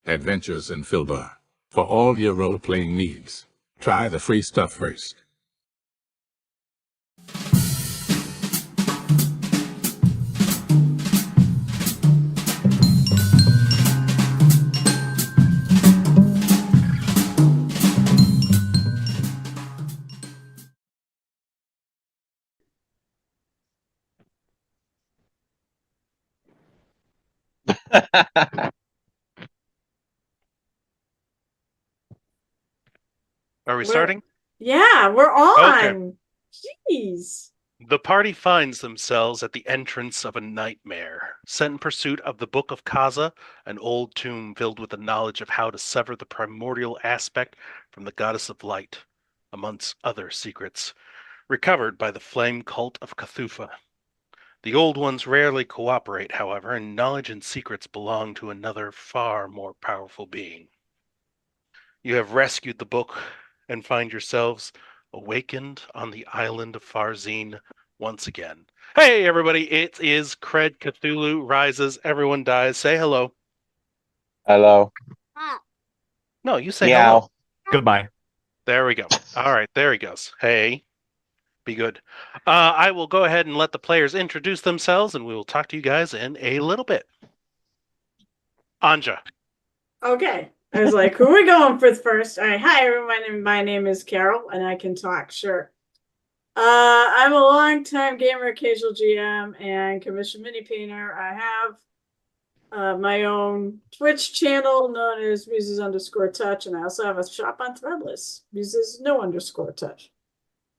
Adventures in Filbar. For all your role-playing needs, try the free stuff first. Are we starting? Yeah, we're Okay. on. Jeez. The party finds themselves at the entrance of a nightmare, set in pursuit of the Book of Kaza, an old tomb filled with the knowledge of how to sever the primordial aspect from the goddess of light, amongst other secrets, recovered by the flame cult of Cthulhu. The old ones rarely cooperate, however, and knowledge and secrets belong to another far more powerful being. You have rescued the book and find yourselves awakened on the island of Farzine once again. Hey, everybody, it is CRED Cthulhu Rises. Everyone dies. Say hello. Hello. No, you say Meow. hello. Goodbye. There we go. All right, there he goes. Hey, be good. I will go ahead and let the players introduce themselves, and we will talk to you guys in a little bit. Anja. Okay. I was like, who are we going for first? All right. Hi, everyone. My name is Carol, and I can talk. Sure. I'm a longtime gamer, occasional GM, and commission mini painter. I have my own Twitch channel known as Muses_Touch, and I also have a shop on Threadless, Muses no _ Touch.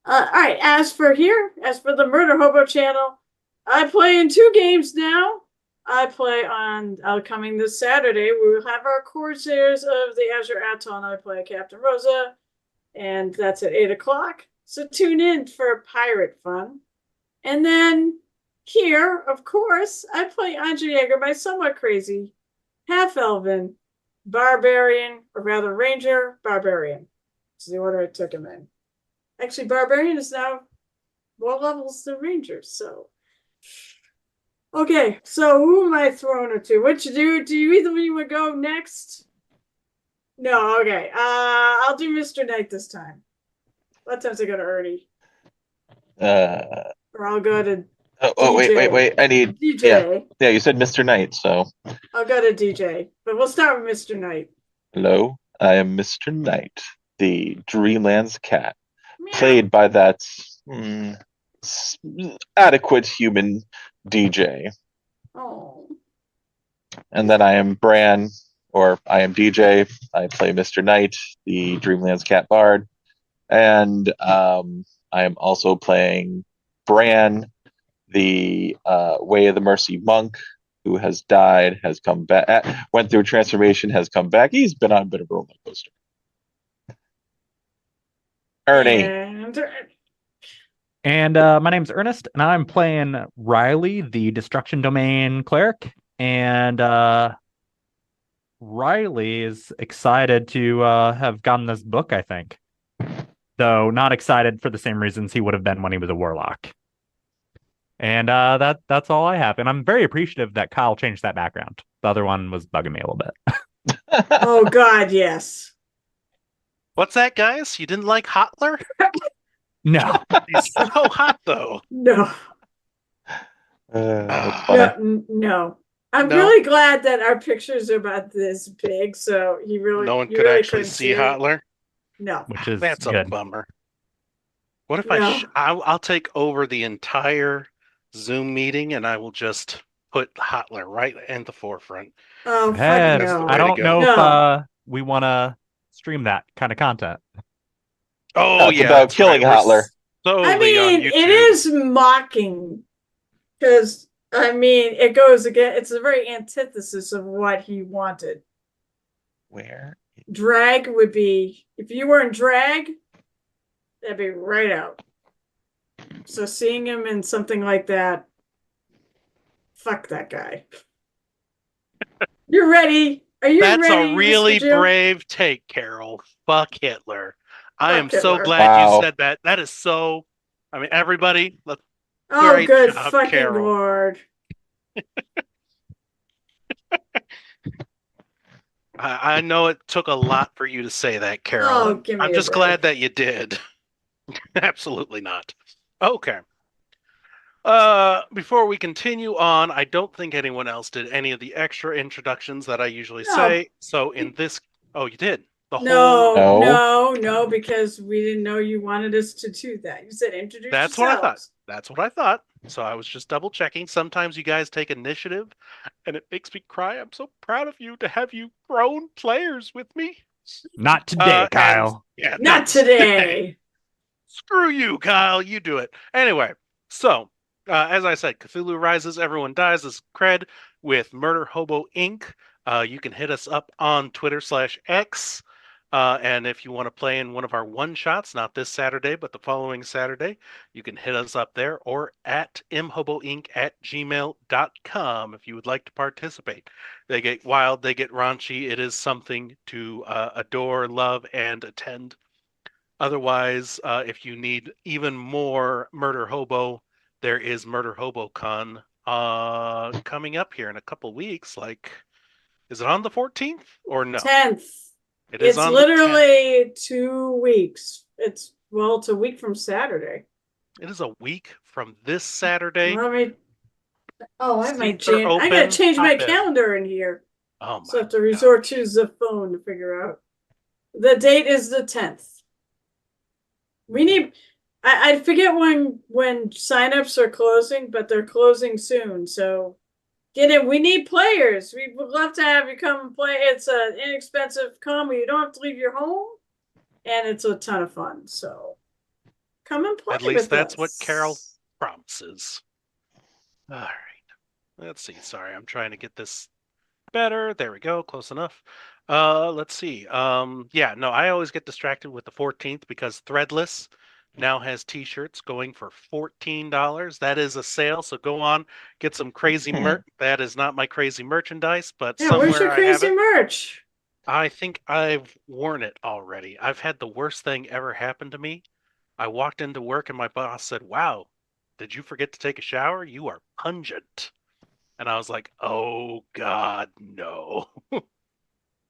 All right. As for the Murder Hobo channel, I play in 2 games now. I play on coming this Saturday. We will have our Corsairs of the Azure Atoll, and I play Captain Rosa, and that's at 8:00. So tune in for pirate fun. And then here, of course, I play Anja Yeager, my somewhat crazy half-elven barbarian, or rather ranger barbarian. It's the order I took him in. Actually, barbarian is now more levels than ranger, so. Okay, so who am I throwing it to? What you do? Do you either of you want to go next? No, okay. I'll do Mr. Knight this time. A lot of times I go to Ernie. Or I'll go to Wait. I need DJ. Yeah, you said Mr. Knight, so. I'll go to DJ. But we'll start with Mr. Knight. Hello, I am Mr. Knight, the Dreamlands cat, Meow. played by that adequate human DJ. Oh. And then I am Bran, or I am DJ. I play Mr. Knight, the Dreamlands cat bard. And I am also playing Bran, the Way of the Mercy monk, who has died, has come back, went through a transformation, has come back. He's been on a bit of a roller coaster. Ernie. And my name's Ernest, and I'm playing Riley, the Destruction Domain cleric. And Riley is excited to have gotten this book, I think. Though not excited for the same reasons he would have been when he was a warlock. And that's all I have. And I'm very appreciative that Kyle changed that background. The other one was bugging me a little bit. Oh, God, yes. What's that, guys? You didn't like Hotler? No. He's so hot, though. No. That's funny. No. I'm No? really glad that our pictures are about this big, so No one you could really actually couldn't see it. Hotler? No. Which is That's a good. bummer. What if No. I'll take over the entire Zoom meeting and I will just put Hotler right in the forefront. Oh, Hey, fuck That's the no. way I to don't go. know No. if we want to stream that kind of content. Oh, It's yeah. about that's killing right. We're Hotler. solely on YouTube. It is mocking. Because, it goes again. It's a very antithesis of what he wanted. Where? Drag would be, if you were in drag, that'd be right out. So seeing him in something like that, fuck that guy. You're ready. Are you That's ready? a really Mr. Jim? brave take, Carol. Fuck Hitler. I Fuck am so Hitler. glad Wow. you said that. That is so. Everybody, let's. Oh, Great good job, fucking Carol. Lord. I know it took a lot for you to say that, Carol. Oh, give me I'm a just glad break. that you did. Absolutely not. Okay. Before we continue on, I don't think anyone else did any of the extra introductions that I usually No. say. So in this, oh, you did the whole. No, No. no, because we didn't know you wanted us to do that. You said introduce That's yourselves. what I thought. That's what I thought. So I was just double checking. Sometimes you guys take initiative, and it makes me cry. I'm so proud of you to have you grown players with me. Not today, And Kyle. yeah, Not today. Screw you, Kyle. You do it. Anyway, so as I said, Cthulhu Rises, Everyone Dies is CRED with Murder Hobo Inc. You can hit us up on Twitter/X. And if you want to play in one of our one shots, not this Saturday, but the following Saturday, you can hit us up there or at mhoboinc@gmail.com if you would like to participate. They get wild, they get raunchy. It is something to adore, love, and attend. Otherwise, if you need even more Murder Hobo, there is Murder Hobo Con coming up here in a couple weeks. Like, is it on the 14th or no? 10th. It is It's on the 10th. literally 2 weeks. It's a week from Saturday. It is a week from this Saturday. Let me. Oh, I might Seats are change. I gotta open. change my Hop in. calendar in here. Oh So I my have to resort gosh. to the phone to figure out. The date is the 10th. We need. I forget when signups are closing, but they're closing soon. So get in. We need players. We would love to have you come and play. It's an inexpensive con where you don't have to leave your home, and it's a ton of fun. So come and play. At least with that's us. what Carol promises. All right. Let's see. Sorry, I'm trying to get this better. There we go. Close enough. Let's see. Yeah, no, I always get distracted with the 14th because Threadless now has t-shirts going for $14. That is a sale, so go on, get some crazy merch. That is not my crazy merchandise, but Yeah, where's your somewhere I have crazy it. merch? I think I've worn it already. I've had the worst thing ever happen to me. I walked into work and my boss said, "Wow, did you forget to take a shower? You are pungent." And I was like, "Oh God, no."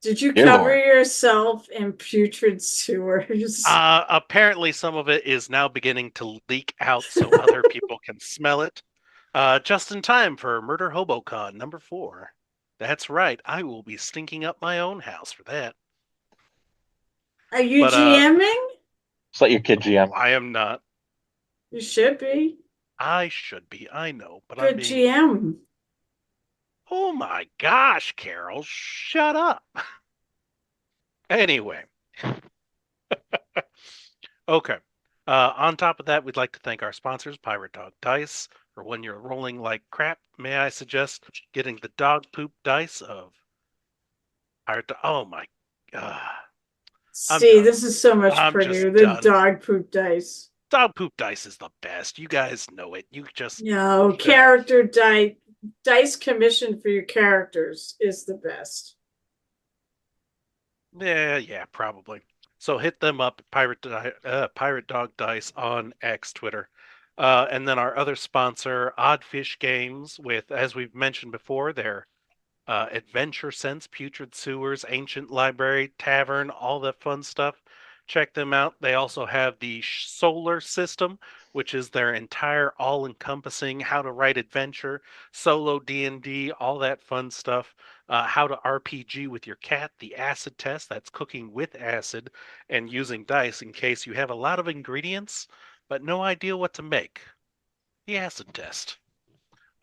Did you Dear cover Lord. yourself in putrid sewers? Apparently, some of it is now beginning to leak out so other people can smell it. Just in time for Murder HoboCon number 4. That's right, I will be stinking up my own house for that. Are you But, GMing? Just let your kid GM. I am not. You should be. I should be, I know, but I'm Good being. GM. Oh my gosh, Carol, shut up. Anyway. Okay. On top of that, we'd like to thank our sponsors, Pirate Dog Dice. For when you're rolling like crap, may I suggest getting the dog poop dice of Pirate Dog. Oh my god. I'm See, done. this is so much I'm prettier just than done. dog poop dice. Dog poop dice is the best. You guys know it. You just No, character dice commission for your characters is the best. yeah, probably. So hit them up, Pirate Dog Dice on X Twitter. And then our other sponsor, Oddfish Games, with, as we've mentioned before, their Adventure Sense, Putrid Sewers, Ancient Library, Tavern, all that fun stuff. Check them out. They also have the Solar System, which is their entire all-encompassing how to write adventure, solo D&D, all that fun stuff. How to RPG with your cat, the acid test, that's cooking with acid and using dice in case you have a lot of ingredients but no idea what to make. The acid test.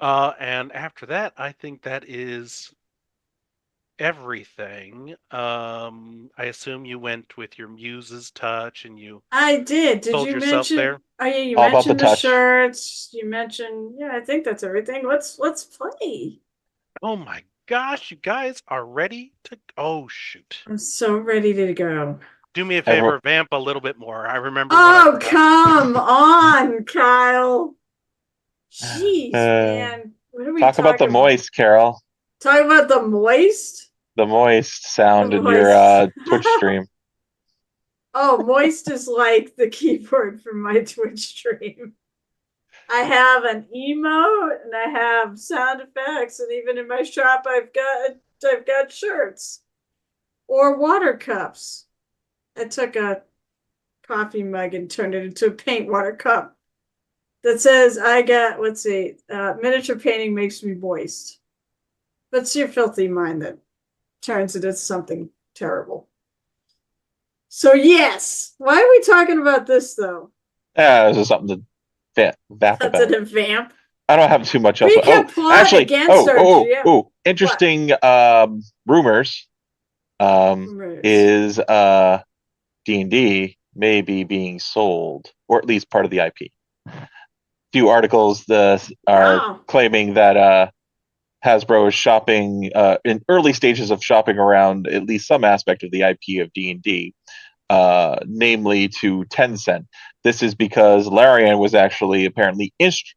And after that, I think that is everything. I assume you went with your muse's touch and you I did. Did sold you yourself mention? there. Oh yeah, you All about mentioned the the touch. shirts. You mentioned. Yeah, I think that's everything. Let's play. Oh my gosh, you guys are ready to. Oh shoot! I'm so ready to go. Do me a Everyone- favor, vamp a little bit more. I remember what I Oh, forgot. come on, Kyle. Jeez, Uh, man. What are we Talk about the talking moist, Carol. Talk about the moist? The moist sound The in your moist. Twitch stream. Oh, moist is like the keyboard for my Twitch stream. I have an emote and I have sound effects, and even in my shop I've got shirts. or water cups. I took a coffee mug and turned it into a paint water cup that says, I got, let's see, miniature painting makes me moist. But it's your filthy mind that turns it into something terrible. So, yes. Why are we talking about this, though? This is something to vap That's about. a vamp. I don't have too much else. We can plot against our GM. Interesting rumors. Rumors. Is D&D may be being sold, or at least part of the IP. Few articles are Wow. claiming that Hasbro is shopping in early stages of shopping around at least some aspect of the IP of D&D, namely to Tencent. This is because Larian was actually apparently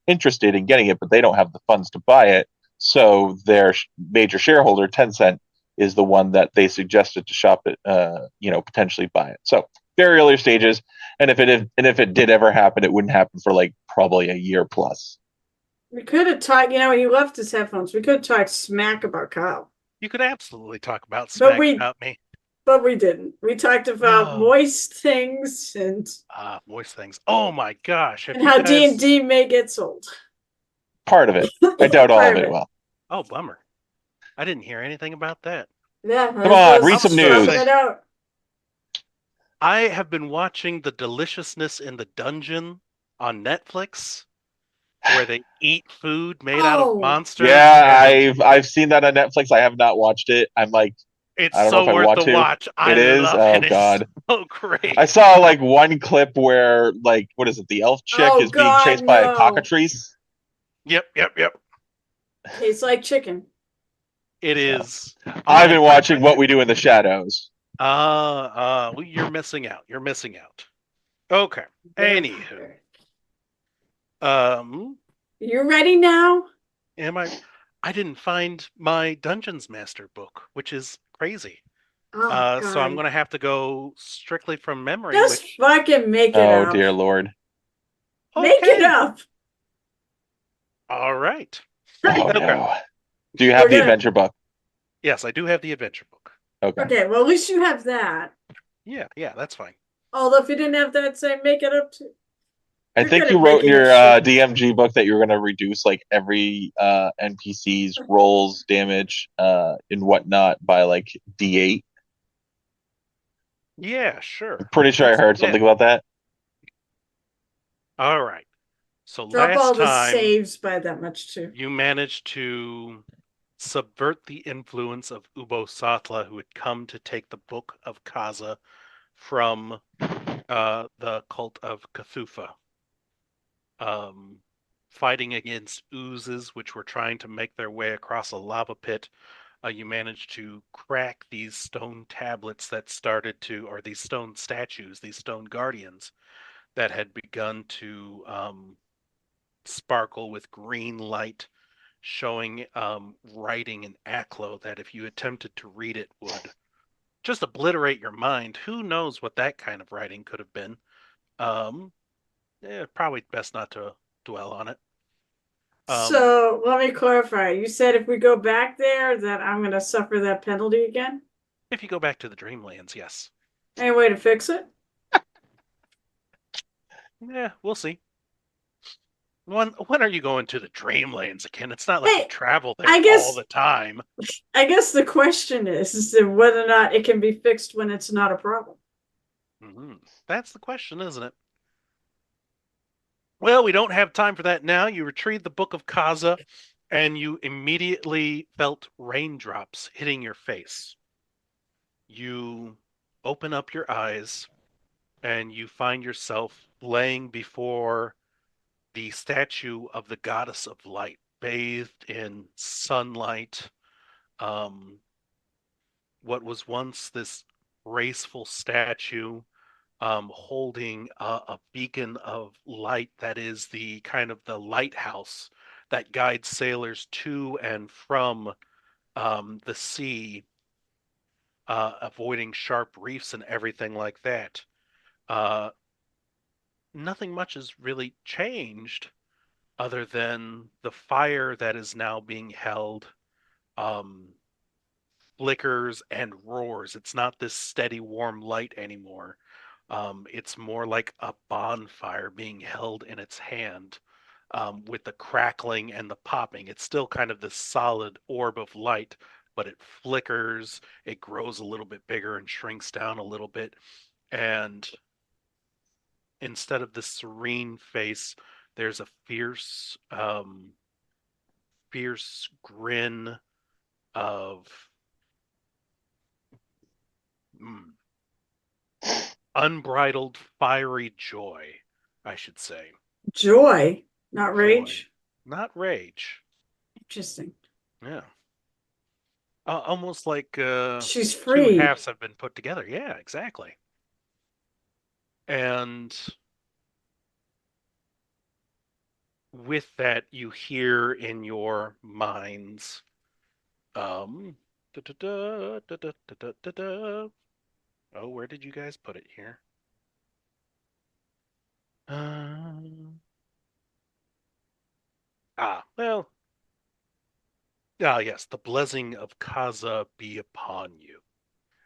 interested in getting it, but they don't have the funds to buy it. So their major shareholder, Tencent, is the one that they suggested to shop it, potentially buy it. So very early stages, and if it did ever happen, it wouldn't happen for like probably a year plus. We could have talked, he left his headphones. We could have talked smack about Kyle. You could absolutely talk about smack about me. But we didn't. We talked about moist things and moist things. Oh my gosh. And how D&D may get sold. Part of it. I doubt all of it will. Oh, bummer. I didn't hear anything about that. Yeah. Come on, read some news. I have been watching The Deliciousness in the Dungeon on Netflix, where they eat food made out of monsters. Yeah, I've seen that on Netflix. I have not watched it. I'm like, it's I don't know if I want to. Watch. It is. Oh God. So great. I saw like one clip where like, what is it? The elf chick is being chased by a cockatrice. Yep. Tastes like chicken. It is. I've been watching What We Do in the Shadows. You're missing out. Okay. Anywho. You ready now? Am I? I didn't find my Dungeons Master book, which is crazy. So I'm going to have to go strictly from memory. Just fucking make it up. Oh, dear Lord. Okay. Make it up. All right. Oh, no. Do you have the adventure book? Yes, I do have the adventure book. Okay, well, at least you have that. Yeah, that's fine. Although if you didn't have that, say make it up too. I think you wrote in your DMG book that you were going to reduce like every NPC's rolls, damage, and whatnot by like D8. Yeah, sure. I'm pretty sure I heard something about that. All right. So drop last all the time saves by that much too. You managed to subvert the influence of Ubosatla, who had come to take the Book of Kaza from the cult of Cthulhu. Fighting against oozes, which were trying to make their way across a lava pit. You managed to crack these stone tablets that started to, or these stone statues, these stone guardians that had begun to sparkle with green light, showing writing in Aklo that if you attempted to read it would just obliterate your mind. Who knows what that kind of writing could have been. Probably best not to dwell on it. So let me clarify. You said if we go back there that I'm going to suffer that penalty again? If you go back to the Dreamlands, yes. Any way to fix it? Yeah, we'll see. When are you going to the Dreamlands again? It's not like you travel there all the time. I guess the question is whether or not it can be fixed when it's not a problem. Mm-hmm. That's the question, isn't it? Well, we don't have time for that now. You retrieved the Book of Kaza, and you immediately felt raindrops hitting your face. You open up your eyes, and you find yourself laying before the statue of the goddess of light, bathed in sunlight. What was once this graceful statue holding a beacon of light that is the kind of the lighthouse that guides sailors to and from the sea, avoiding sharp reefs and everything like that. Nothing much has really changed other than the fire that is now being held flickers and roars. It's not this steady, warm light anymore. It's more like a bonfire being held in its hand, with the crackling and the popping. It's still kind of this solid orb of light, but it flickers, it grows a little bit bigger and shrinks down a little bit. And instead of the serene face, there's a fierce grin of unbridled, fiery joy, I should say. Joy, not Joy. rage. Not rage. Interesting. Yeah. Almost like She's two free. halves have been put together. Yeah, exactly. And with that, you hear in your minds, oh, where did you guys put it here? Well, yes, the blessing of Kaza be upon you,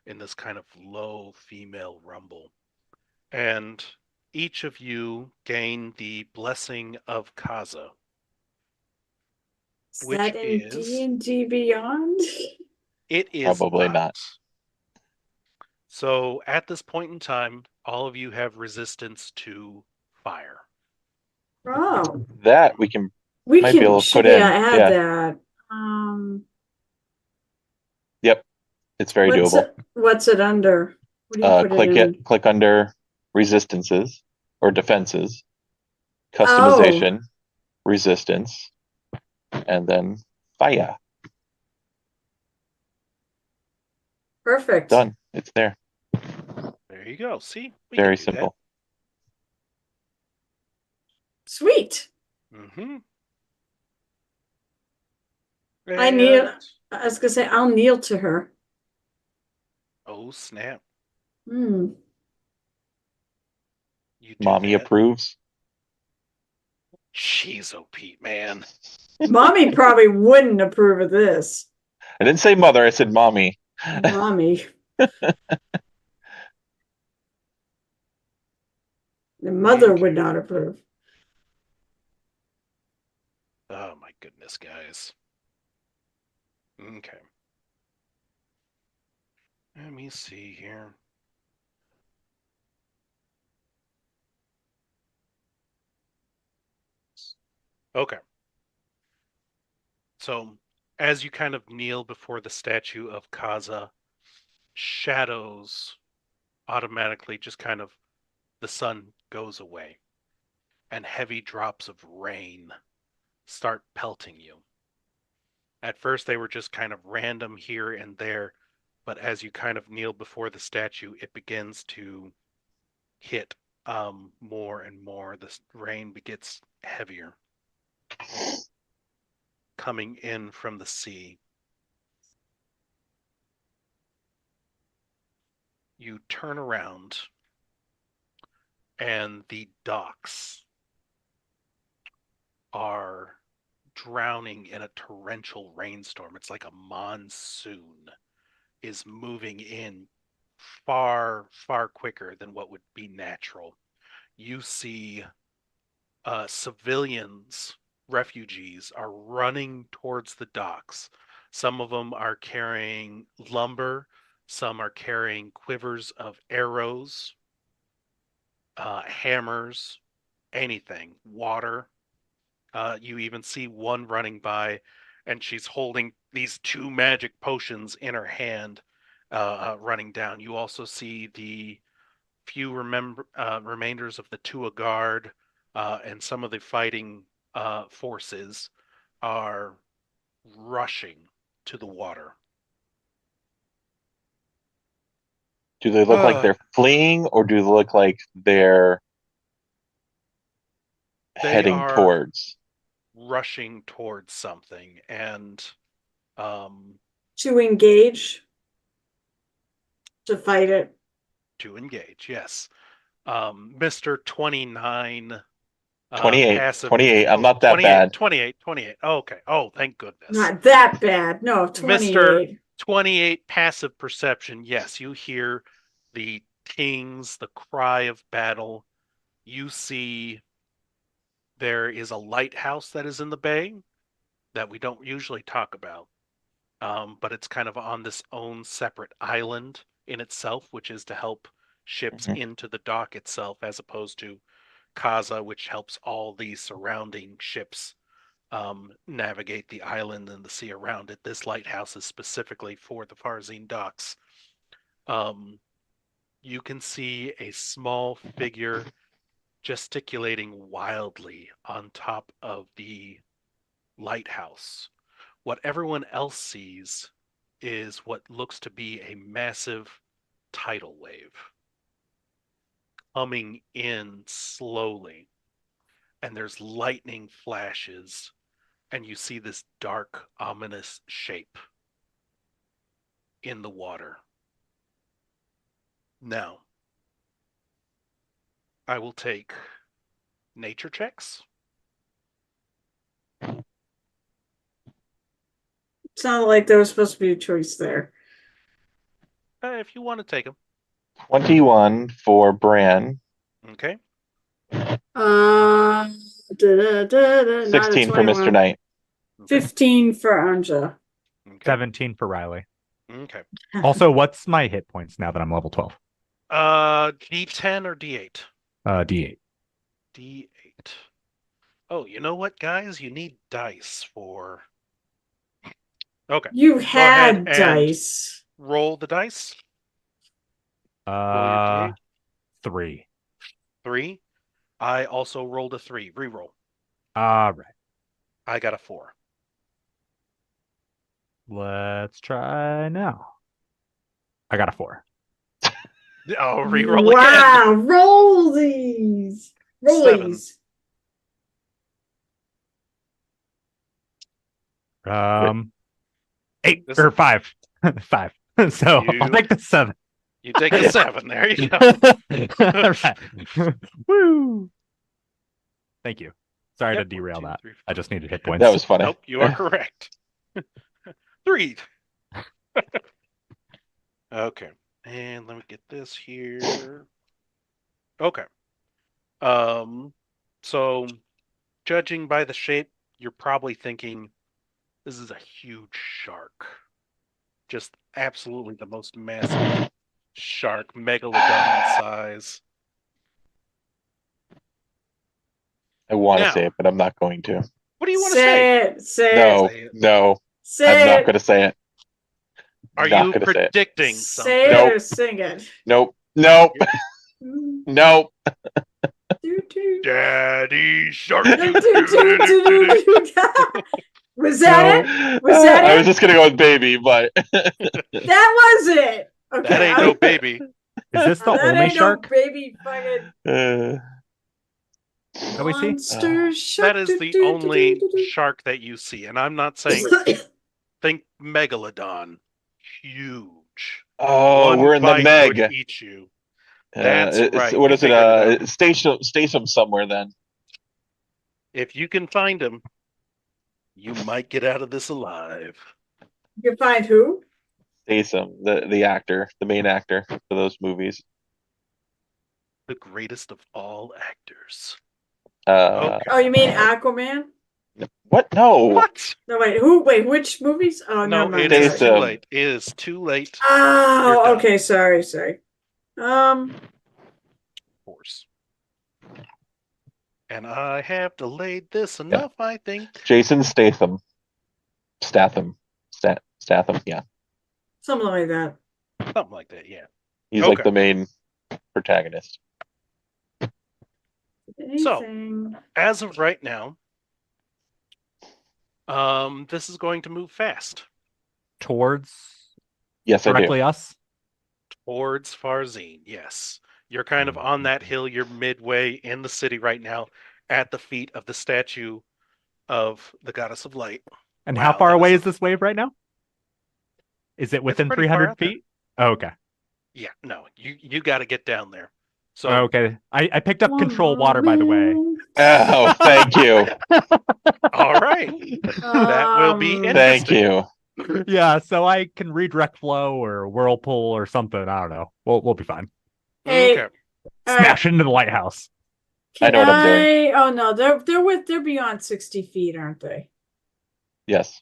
in this kind of low female rumble. And each of you gain the blessing of Kaza, Is which that in is D&D Beyond? it is Probably not. So at this point in time, all of you have resistance to fire. Oh, That we might be able to should put in. add Yeah. that. Yep. It's very doable. What's it under? What do you put it in? Click under resistances or defenses, customization, resistance, and then fire. Perfect. Done. It's there. There you go. See? Very simple. Sweet. Mm-hmm. I was gonna say I'll kneel to her. Oh snap! Hmm. You Mommy approves. Jeez, oh Pete, man. Mommy probably wouldn't approve of this. I didn't say mother. I said mommy. Mommy. The mother would not approve. Oh my goodness, guys. Okay. Let me see here. Okay. So, as you kind of kneel before the statue of Kaza, shadows automatically just kind of, the sun goes away, and heavy drops of rain start pelting you. At first, they were just kind of random here and there, but as you kind of kneel before the statue, it begins to hit more and more. The rain gets heavier, coming in from the sea. You turn around, and the docks are drowning in a torrential rainstorm. It's like a monsoon is moving in far, far quicker than what would be natural. You see civilians, refugees, are running towards the docks. Some of them are carrying lumber, some are carrying quivers of arrows, hammers, anything, water. You even see one running by, and she's holding these 2 magic potions in her hand, running down. You also see the few remainders of the Tua Guard, and some of the fighting forces are rushing to the water. Do they look like they're fleeing, or do they look like they're heading towards? Rushing towards something, and to engage, to fight it. To engage, yes. Mr. 29. 28. 28. I'm not that bad. 28. Oh, okay. Oh, thank goodness. Not that bad. No, 28. Mr. 28 passive perception. Yes, you hear the tings, the cry of battle. You see there is a lighthouse that is in the bay that we don't usually talk about. But it's kind of on this own separate island in itself, which is to help ships into the dock itself, as opposed to Kaza, which helps all the surrounding ships navigate the island and the sea around it. This lighthouse is specifically for the Farzine docks. You can see a small figure gesticulating wildly on top of the lighthouse. What everyone else sees is what looks to be a massive tidal wave coming in slowly, and there's lightning flashes, and you see this dark, ominous shape in the water. Now, I will take nature checks. Sounded like there was supposed to be a choice there. If you want to take them. 21 for Bran. Okay. 16 for Mr. Knight. 15 for Anja. Okay. 17 for Riley. Okay. Also, what's my hit points now that I'm level 12? D10 or D8? D8. D8. Oh, you know what, guys? You need dice for... Okay. You ahead had and dice. Roll the dice. Roll your D8. 3. 3. I also rolled a 3. Reroll. All right. I got a 4. Let's try now. I got a 4. Oh, reroll again. Wow, roll these. Roll 7. these. 8 This- or 5. 5. So I'll take the 7. You take a 7. There you go. All right. Woo. Thank you. Sorry Yep, to derail 1, 2, that. 3, 4. I just needed hit points. That was funny. Nope, you are correct. 3. Okay. And let me get this here. Okay. So judging by the shape, you're probably thinking this is a huge shark. Just absolutely the most massive shark, megalodon size. I want to Now- say it, but I'm not going to. What do you want to say? It. Say No, it. Say it. no, Say I'm not it. going to say it. Are Not you gonna say it. predicting Say something? it Nope. or sing it. Nope, nope, nope. Daddy shark. Was that it? Was that I it? was just going to go with baby, but That was it. Okay. That ain't no baby. Is this the that only ain't shark No baby fucking that we see? monster shark. That is the only shark that you see, and I'm not saying think megalodon, huge. oh, One we're in the bite Meg. would eat you. That's right. What You is it? figured Station somewhere then. If you can find him, you might get out of this alive. You can find who? Statham, the actor, the main actor for those movies. The greatest of all actors. Uh, Oh, you mean Aquaman? What? No. What? No, wait. Who? Wait, which movies? Oh, No, never mind. it is Statham. too late. It is too late. You're Oh, done. okay. Sorry. Of course. And I have delayed this enough, I think. Jason Statham. Statham. Yeah. Something like that. Something like that, yeah. He's Okay. like the main protagonist. Anything. As of right now, this is going to move fast Towards Yes, I do. directly us? towards Farzine. Yes. You're kind of on that hill. You're midway in the city right now at the feet of the statue of the goddess of light. And Wow, how far that away is- is this wave right now? Is it within pretty far 300 out there. feet? Oh, okay. Yeah, no, you got to get down there. So Okay. I picked up control water, by the way. Oh, thank you. all right, that will be Um, interesting. Thank you. Yeah, so I can redirect flow or whirlpool or something. I don't know. We'll be fine. Hey, Okay. all right. Smash into the lighthouse. I know what I'm doing. Oh no, they're beyond 60 feet, aren't they? Yes.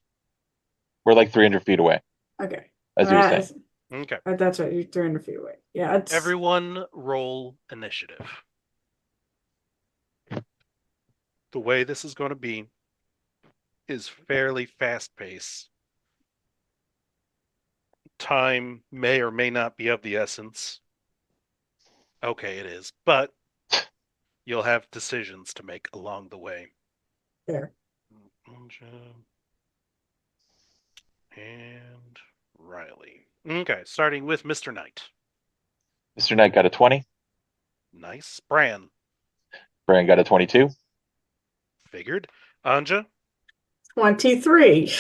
We're like 300 feet away, Okay. as you were saying. Okay. That's right. You're 300 feet away. Yeah. Everyone roll initiative. The way this is going to be is fairly fast paced. Time may or may not be of the essence. Okay, it is. But you'll have decisions to make along the way. There. And Riley. Okay, starting with Mr. Knight. Mr. Knight got a 20. Nice. Bran. Brian got a 22. Figured. Anja. 23.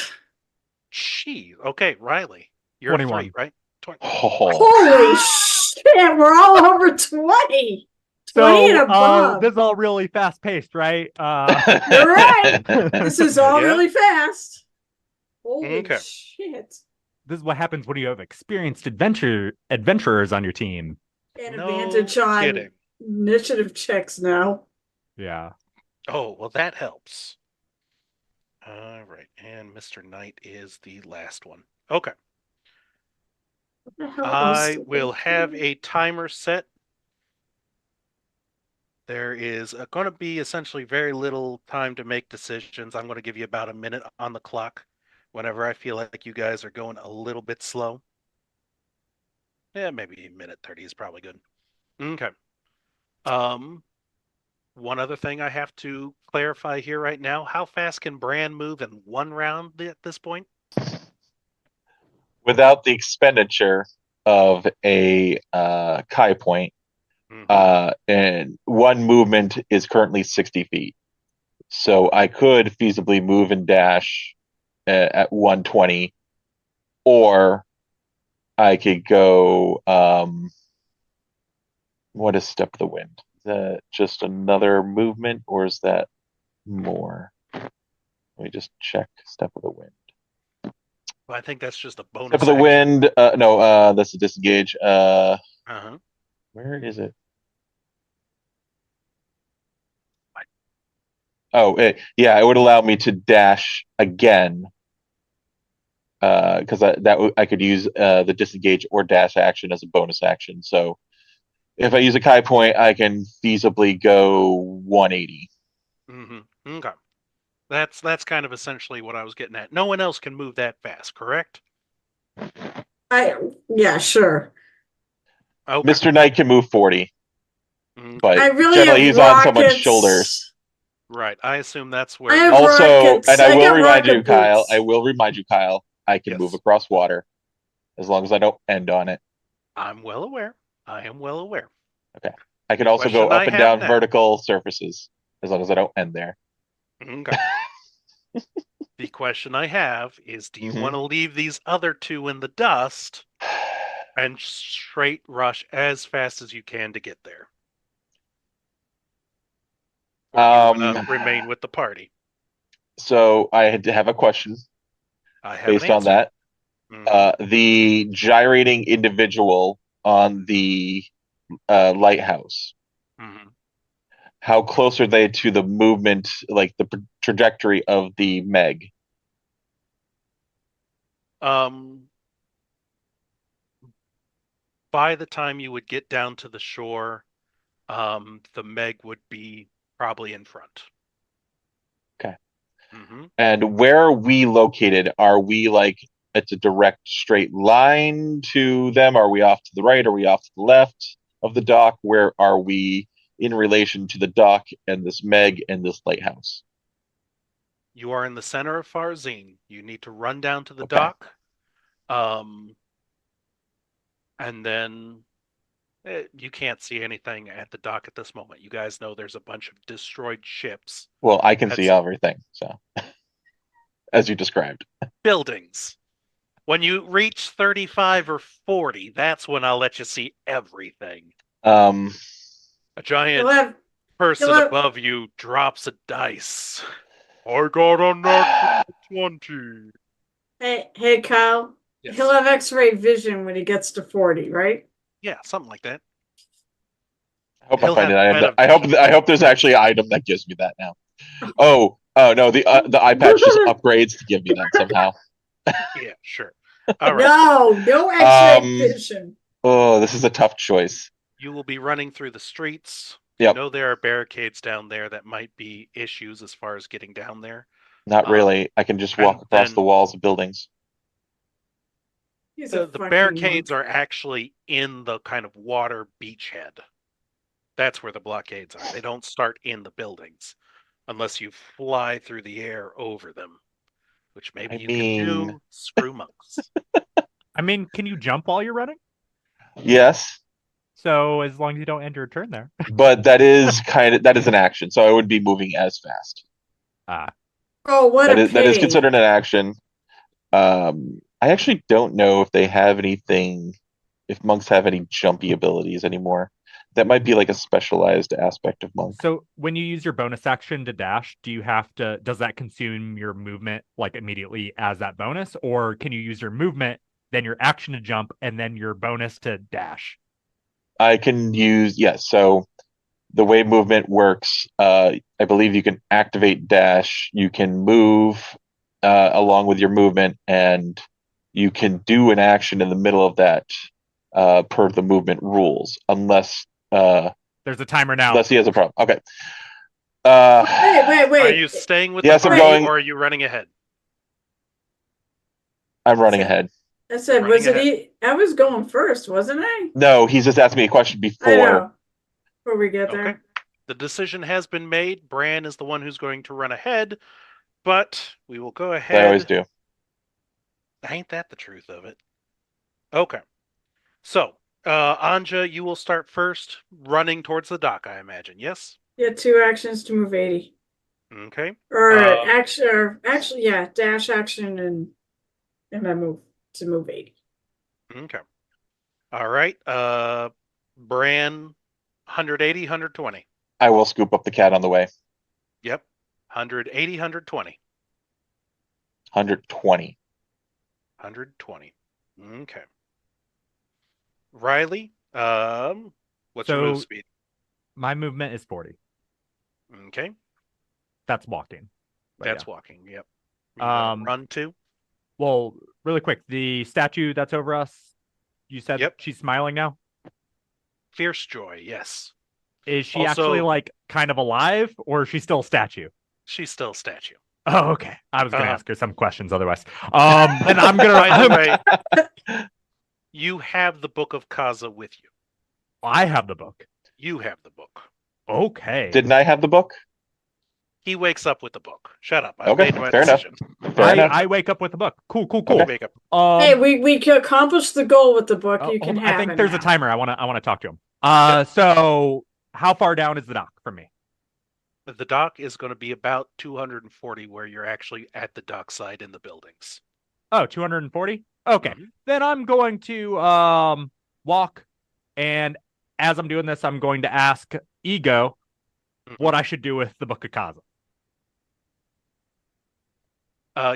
She. Okay, Riley. You're 21. 3, right? 20. Oh, Holy shit, we're all over 20. 20 So and above. this is all really fast paced, right? You're right. This is all Yeah. really fast. Holy Okay. shit. This is what happens when you have experienced adventurers on your team. And No advantage on kidding. initiative checks now. Yeah. Oh, well, that helps. All right, and Mr. Knight is the last one. Okay. What the hell I else will did have they a timer set. There is going to be essentially very little time to make decisions. I'm going to give you about a minute on the clock whenever I feel like you guys are going a little bit slow. Yeah, maybe a minute 30 is probably good. Okay. One other thing I have to clarify here right now. How fast can Bran move in one round at this point? without the expenditure of a Kai point, Mhm. and one movement is currently 60 feet. So I could feasibly move and dash at 120, or I could go. What is step of the wind? Is that just another movement, or is that more? Let me just check step of the wind. Well, I think that's just a Step bonus of the action. wind. No, that's a disengage. Uh-huh. Where is it? Oh, yeah, it would allow me to dash again, because I could use the disengage or dash action as a bonus action. So if I use a Kai point, I can feasibly go 180. Mm-hmm. Okay. That's kind of essentially what I was getting at. No one else can move that fast, correct? Yeah, sure. Okay. Mr. Knight can move 40, Mm, but I really generally have he's on someone's rockets. shoulders. right. I assume that's where I we have are. Also, rockets. and I will got remind you, rocket Kyle, boots. I will remind you, Kyle, I can move Yes. across water as long as I don't end on it. I'm well aware. I am well aware. Okay. I can The also go question I up and have down now. vertical surfaces as long as I don't end there. Okay. The question I have is, do you Mhm. want to leave these other two in the dust and straight rush as fast as you can to get there? Or do you want to remain with the party? So I had to have a question I have an based on answer. that. Mhm. The gyrating individual on the lighthouse. Mhm. How close are they to the movement, like the trajectory of the Meg? By the time you would get down to the shore, the Meg would be probably in front. Okay. Mm-hmm. And where are we located? Are we like it's a direct straight line to them? Are we off to the right? Are we off to the left of the dock? Where are we in relation to the dock and this Meg and this lighthouse? You are in the center of Farzine. You need to run down to the Okay. dock, and then you can't see anything at the dock at this moment. You guys know there's a bunch of destroyed ships. Well, I can see That's everything, so as you described. buildings. When you reach 35 or 40, that's when I'll let you see everything. Um, A giant You'll have person you'll have- above you drops a dice. I got a nat 20. Hey, Kyle. Yes. He'll have X-ray vision when he gets to 40, right? Yeah, something like that. I hope He'll I find have an item. meta I hope there's actually an item that gives me that now. Oh no, the eye patch just upgrades to give me that somehow. Yeah, sure. All right. No X-ray vision. Oh, this is a tough choice. You will be running through the streets. Yep. You know there are barricades down there that might be issues as far as getting down there. Not really. I can just and walk across then- the walls of buildings. He's a The fucking barricades monk. are actually in the kind of water beachhead. That's where the blockades are. They don't start in the buildings unless you fly through the air over them, which maybe you can do. Screw monks. I mean, can you jump while you're running? Yes, So as long as you don't end your turn there. but that is an action, so I would be moving as fast. Oh, what a That is pain. considered an action. I actually don't know if they have anything, if monks have any jumpy abilities anymore. That might be like a specialized aspect of monk. So when you use your bonus action to dash, does that consume your movement like immediately as that bonus? Or can you use your movement, then your action to jump, and then your bonus to dash? I can use, yes, so the way movement works, I believe you can activate dash, you can move along with your movement, and you can do an action in the middle of that per the movement rules, unless there's a timer now. Unless he has a problem. Okay. Wait. Are you staying with Yes, the I'm party, going- or are you running ahead? I'm running ahead. I said, Running was it ahead. I was going first, wasn't I? No, he's just asked me a question I before. know. Before we get there. Okay. The decision has been made. Bran is the one who's going to run ahead, but we will go ahead. I always do. Ain't that the truth of it? Okay. So, Anja, you will start first, running towards the dock, I imagine. Yes? Yeah, 2 actions to move 80. Okay. Or actually, yeah, dash action and then move to move 80. Okay. All right. Bran, 180, 120. I will scoop up the cat on the way. Yep. 180, 120. 120. 120. Okay. Riley, what's your So- move speed? My movement is 40. Okay. That's walking. But That's yeah. walking. Yep. You wanna Um, run too? Well, really quick, the statue that's over us, you said Yep. she's smiling now? Fierce Joy, yes. Is she Also- actually like kind of alive, or is she still a statue? She's still a statue. Oh, okay. I was gonna Uh-huh. ask her some questions otherwise. Then I'm gonna By the way, you have the Book of Kaza with you. I have the book. You have the book. Okay. Didn't I have the book? He wakes up with the book. Shut up. I've Okay, made my fair enough. decision. Fair enough. I wake up with the book. Cool. You wake up. Hey, we accomplished the goal with the book. You can hold on. have I think it there's now. a timer. I wanna talk to him. So how far down is the dock from me? The dock is going to be about 240 where you're actually at the dock side in the buildings. Oh, 240? Okay. Mhm. Then I'm going to walk, and as I'm doing this, I'm going to ask Ego what I should do with the Book of Kaza.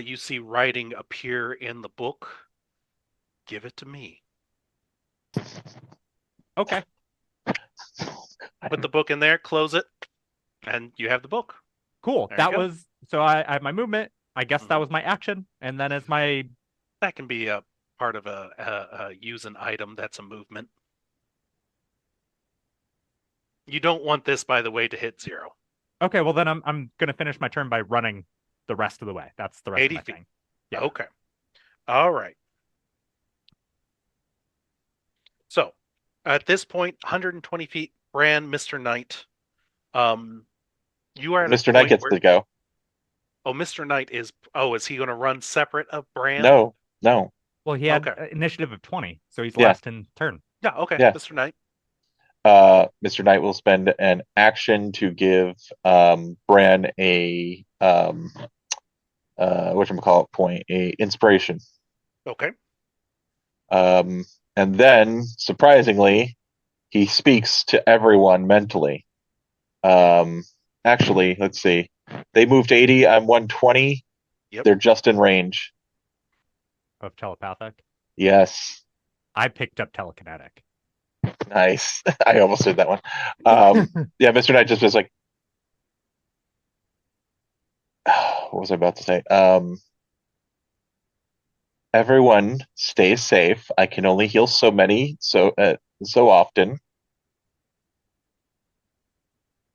You see writing appear in the book. Give it to me. Okay. Put the book in there, close it, and you have the book. Cool. There you That go. was so I have my movement. I guess that Mhm. was my action, and then as my That can be a part of a use an item. That's a movement. You don't want this, by the way, to hit 0. okay. Well, then I'm gonna finish my turn by running the rest of the way. That's the rest 80 of my feet. thing. Yeah. Okay. All right. So, at this point, 120 feet, Bran, Mr. Knight. You are at a Mr. Knight point gets where- to go. Oh, Mr. Knight is. Oh, is he going to run separate of Bran? No. Well, he had Okay. initiative of 20, so he's Yeah. last in turn. Yeah. Okay. Yeah. Mr. Knight. Mr. Knight will spend an action to give Bran a whatchamacallit point, a inspiration. Okay. And then, surprisingly, he speaks to everyone mentally. Actually, let's see. They moved 80. I'm 120. Yep. They're just in range. of telepathic. Yes. I picked up telekinetic. Nice. I almost did that one. Yeah, Mr. Knight just was like, what was I about to say? Everyone stay safe. I can only heal so many, so often.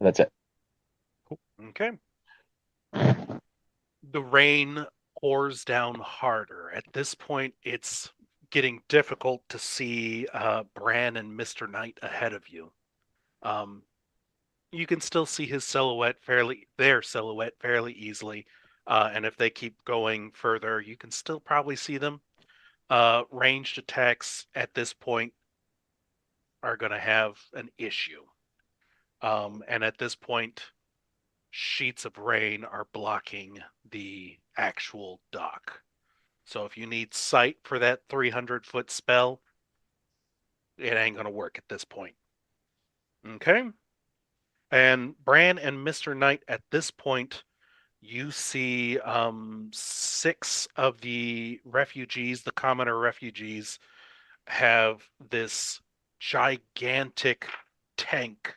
That's it. Okay. The rain pours down harder. At this point, it's getting difficult to see Bran and Mr. Knight ahead of you. You can still see their silhouette fairly easily. And if they keep going further, you can still probably see them. Ranged attacks at this point are going to have an issue. And at this point, sheets of rain are blocking the actual dock. So if you need sight for that 300-foot spell, it ain't going to work at this point. Okay? And Bran and Mr. Knight, at this point, you see 6 of the refugees, the commoner refugees, have this gigantic tank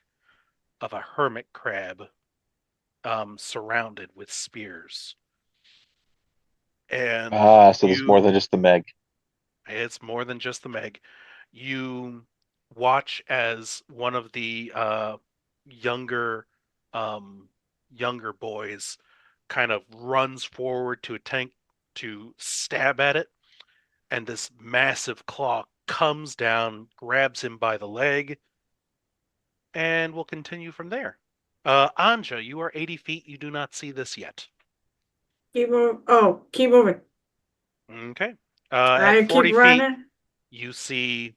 of a hermit crab surrounded with spears. And So there's more than just the Meg. It's more than just the Meg. You watch as one of the younger boys kind of runs forward to a tank to stab at it, and this massive claw comes down, grabs him by the leg, and we'll continue from there. Anja, you are 80 feet. You do not see this yet. Keep moving. Oh, keep moving. Okay. I At 40 keep feet, running. you see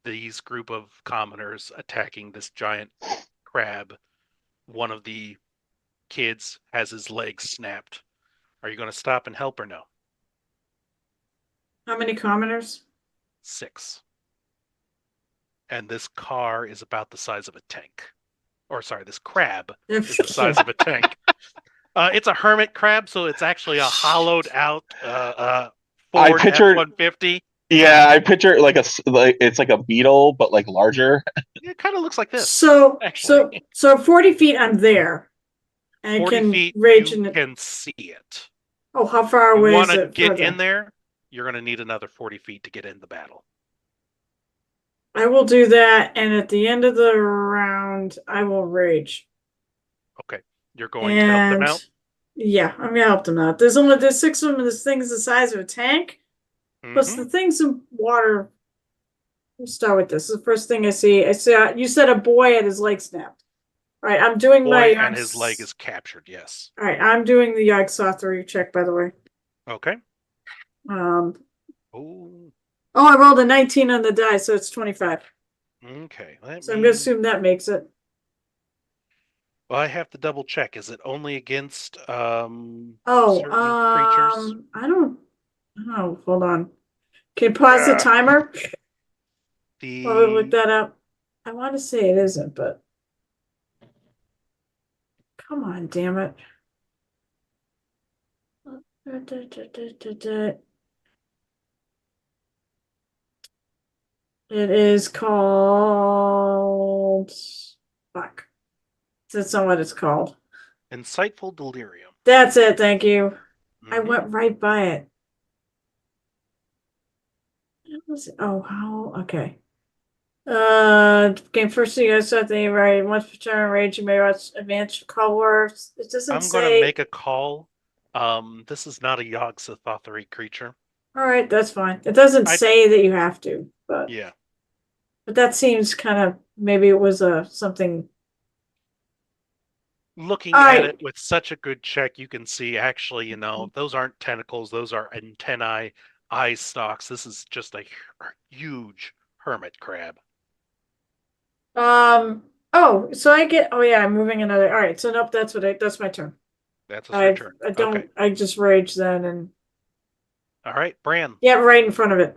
these group of commoners attacking this giant crab. One of the kids has his leg snapped. Are you going to stop and help or no? How many commoners? 6. And this car is about the size of a tank. Or sorry, this crab is the size of a tank. It's a hermit crab, so it's actually a hollowed out Ford F-150. Yeah, I picture it's like a beetle, but like larger. It kind of looks like this. So actually. so 40 feet I'm there. And 40 can feet, rage you in can see it. Oh, how far You away want is to it? get further? in there, you're going to need another 40 feet to get in the battle. I will do that, and at the end of the round, I will rage. Okay. You're going to help them out? Yeah, I'm gonna help them out. There's 6 of them. This thing's the size of a tank. Plus the things in water. We'll start with this. The first thing I see. You said a boy had his leg snapped. All right, I'm doing Boy, and his leg is captured. Yes. All right, I'm doing the Yog Sothory check, by the way. Okay. Oh, I rolled a 19 on the die, so it's 25. Okay. So I'm gonna assume that makes it. Well, I have to double check. Is it only against certain creatures? I don't. Oh, hold on. Can you pause the timer? While we look that up. I want to say it isn't, but come on, damn it. It is called. Fuck. That's not what it's called. Insightful Delirium. That's it. Thank you. I went right by it. Oh, how? Okay. Game first you guys said they right once per turn rage you may watch advanced call words. It doesn't I'm say. Gonna make a call. This is not a Yog Sothory creature. All right, that's fine. It doesn't say that you have to, but yeah. But that seems kind of maybe it was something. Looking at it with such a good check, you can see actually, those aren't tentacles; those are antennae, eye stalks. This is just a huge hermit crab. Oh, so I get. Oh yeah, I'm moving another. All right, so nope. That's my turn. That's your turn. I don't. Okay. I just rage then and. All right, Bran. Yeah, right in front of it.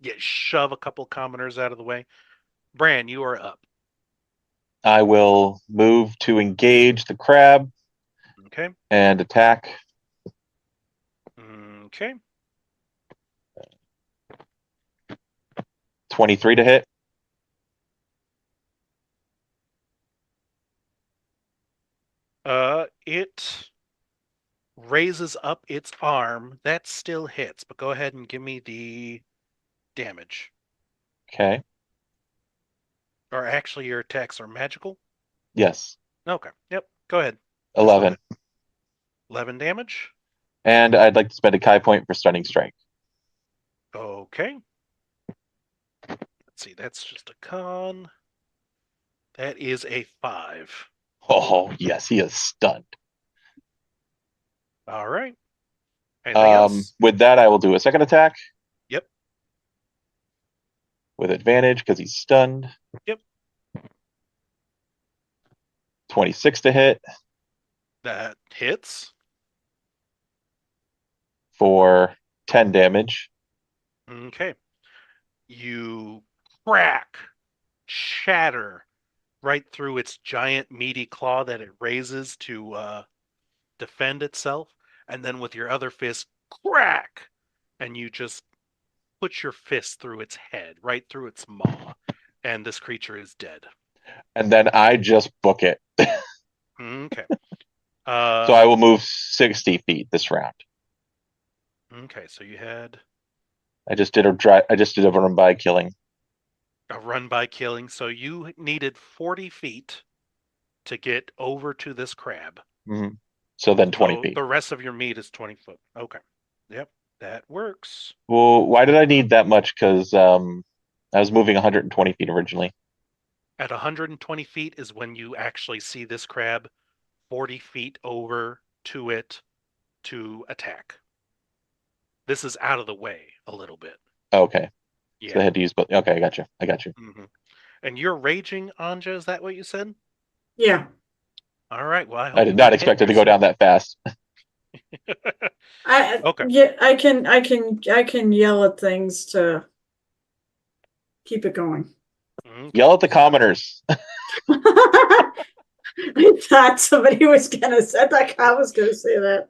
Yeah, shove a couple commoners out of the way. Bran, you are up. I will move to engage the crab. Okay. And attack. Okay. 23 to hit. It raises up its arm. That still hits, but go ahead and give me the damage. Okay. Or actually, your attacks are magical? Yes. Okay. Yep. Go ahead. 11. 11 damage. And I'd like to spend a Kai point for Stunning Strike. Okay. Let's see. That's just a con. That is a 5. Oh, yes, he is stunned. All right. Anything else? With that, I will do a second attack. Yep. With advantage because he's stunned. Yep. 26 to hit That hits. for 10 damage. Okay. You crack, shatter right through its giant meaty claw that it raises to defend itself, and then with your other fist, crack, and you just put your fist through its head, right through its maw, and this creature is dead. And then I just book it. Okay. So I will move 60 feet this round. Okay, so you had I just did a run by killing. a run by killing, so you needed 40 feet to get over to this crab. Mm-hmm. So then 20 So feet. the rest of your meat is 20 foot. Okay. Yep, that works. Well, why did I need that much? Because I was moving 120 feet originally. At 120 feet is when you actually see this crab 40 feet over to it to attack. This is out of the way a little bit. Okay. Yeah. So I had to use both. Okay, I got you. Mm-hmm. And you're raging, Anja, is that what you said? Yeah. All right, well, I hope I you did not can expect hit it to go down that fast. Okay. Yeah, I can yell at things to keep it going. Okay. Yell at the commoners. I thought somebody was gonna say that. I was gonna say that.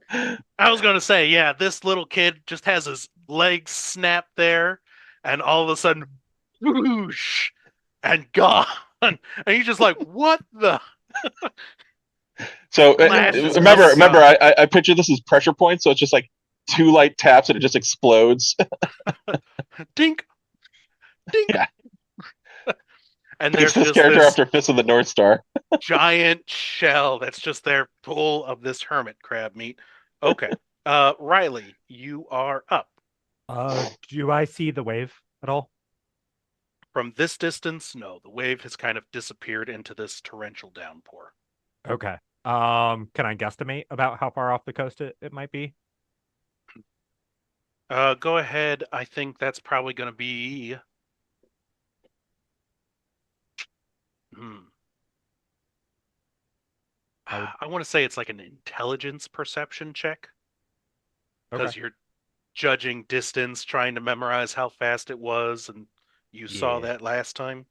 I was going to say, yeah, this little kid just has his legs snapped there, and all of a sudden, whoosh, and gone. And he's just like, what the? So Flashes of remember, sun. I picture this as pressure points. So it's just like 2 light taps and it just explodes. Dink, dink. Yeah. And Makes there's this just character this after Fist of the North Star. giant shell that's just there full of this hermit crab meat. Okay. Riley, you are up. Do I see the wave at all? From this distance, no, the wave has kind of disappeared into this torrential downpour. Okay. Can I guesstimate about how far off the coast it might be? Go ahead. I think that's probably going to be. I want to say it's like an intelligence perception check because Okay. you're judging distance, trying to memorize how fast it was, and you saw Yeah. that last time.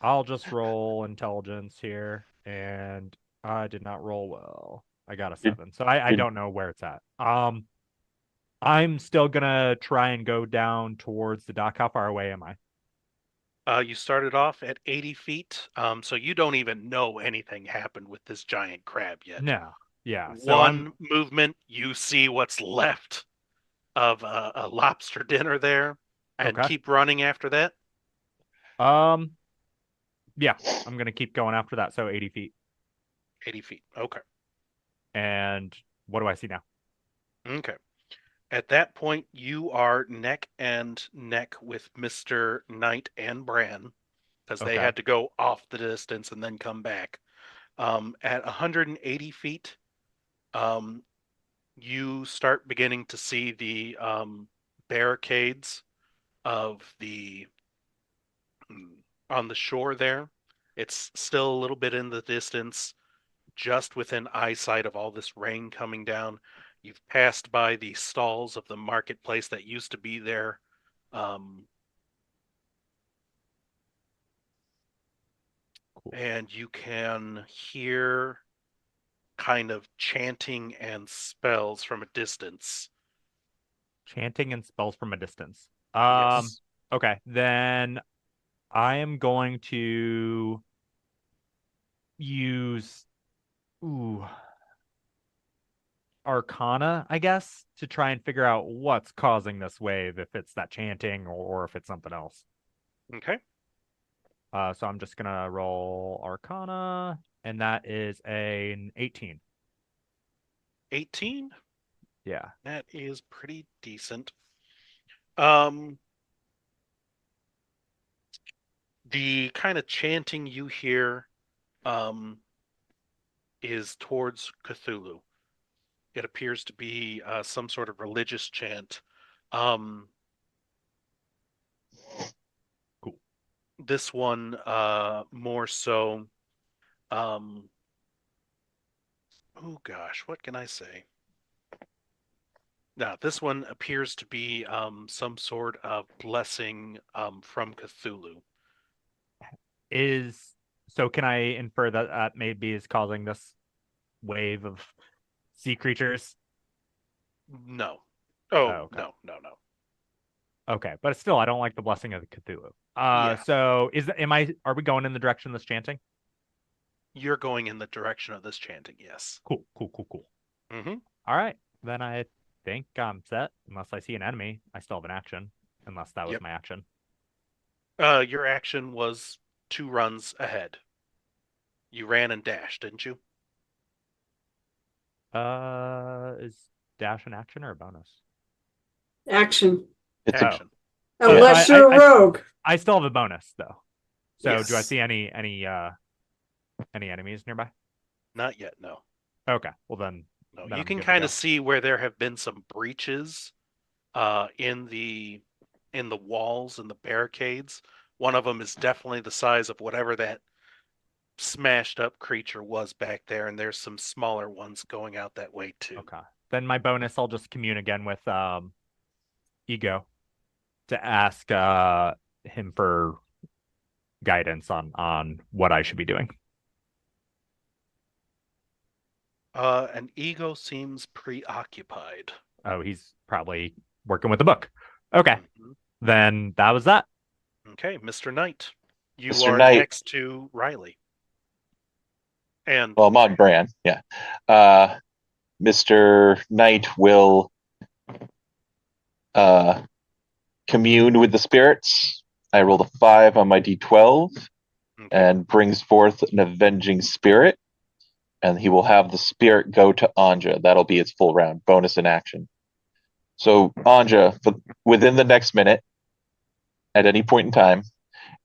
I'll just roll intelligence here, and I did not roll well. I got a 7, so I don't know where it's at. I'm still gonna try and go down towards the dock. How far away am I? You started off at 80 feet, so you don't even know anything happened with this giant crab yet. No. Yeah. So One movement, you see what's left of a lobster dinner there, and Okay. keep running after that. Yeah, I'm gonna keep going after that. So 80 feet. 80 feet. Okay. And what do I see now? Okay. At that point, you are neck and neck with Mr. Knight and Bran because they Okay. had to go off the distance and then come back. At 180 feet, you start beginning to see the barricades of the on the shore there. It's still a little bit in the distance, just within eyesight of all this rain coming down. You've passed by the stalls of the marketplace that used to be there. Um, Cool. and you can hear kind of chanting and spells from a distance. Chanting and spells from a distance. Yes. Okay, then I am going to use Arcana, I guess, to try and figure out what's causing this wave, if it's that chanting or if it's something else. Okay. So I'm just gonna roll Arcana, and that is an 18. 18? Yeah. That is pretty decent. The kind of chanting you hear is towards Cthulhu. It appears to be some sort of religious chant. Cool. This one more so. Oh gosh, what can I say? Now, this one appears to be some sort of blessing from Cthulhu. So can I infer that that maybe is causing this wave of sea creatures? No. Oh, okay. no. Okay, but still, I don't like the blessing of the Cthulhu. Yeah. So are we going in the direction of this chanting? You're going in the direction of this chanting, yes. Cool. Mm-hmm. All right, then I think I'm set. Unless I see an enemy, I still have an action. Unless that was Yep. my action. Your action was 2 runs ahead. You ran and dashed, didn't you? Is dash an action or a bonus? Action. It's Action. Unless I- you're I- a rogue. I still have a bonus though. So do I Yes. see any enemies nearby? Not yet, no. Okay, well then. No, then you I'm can good to kind go. of see where there have been some breaches in the walls and the barricades. One of them is definitely the size of whatever that smashed up creature was back there, and there's some smaller ones going out that way too. Okay. Then my bonus, I'll just commune again with Ego to ask him for guidance on what I should be doing. And Ego seems preoccupied. Oh, he's probably working with the book. Okay. Mhm. Then that was that. Okay, Mr. Knight. You Mr. are Knight. next to Riley. And Well, I'm on brand. Yeah. Mr. Knight will commune with the spirits. I rolled a 5 on my d12 okay. and brings forth an avenging spirit. And he will have the spirit go to Anja. That'll be its full round, bonus in action. So, Anja, within the next minute, at any point in time,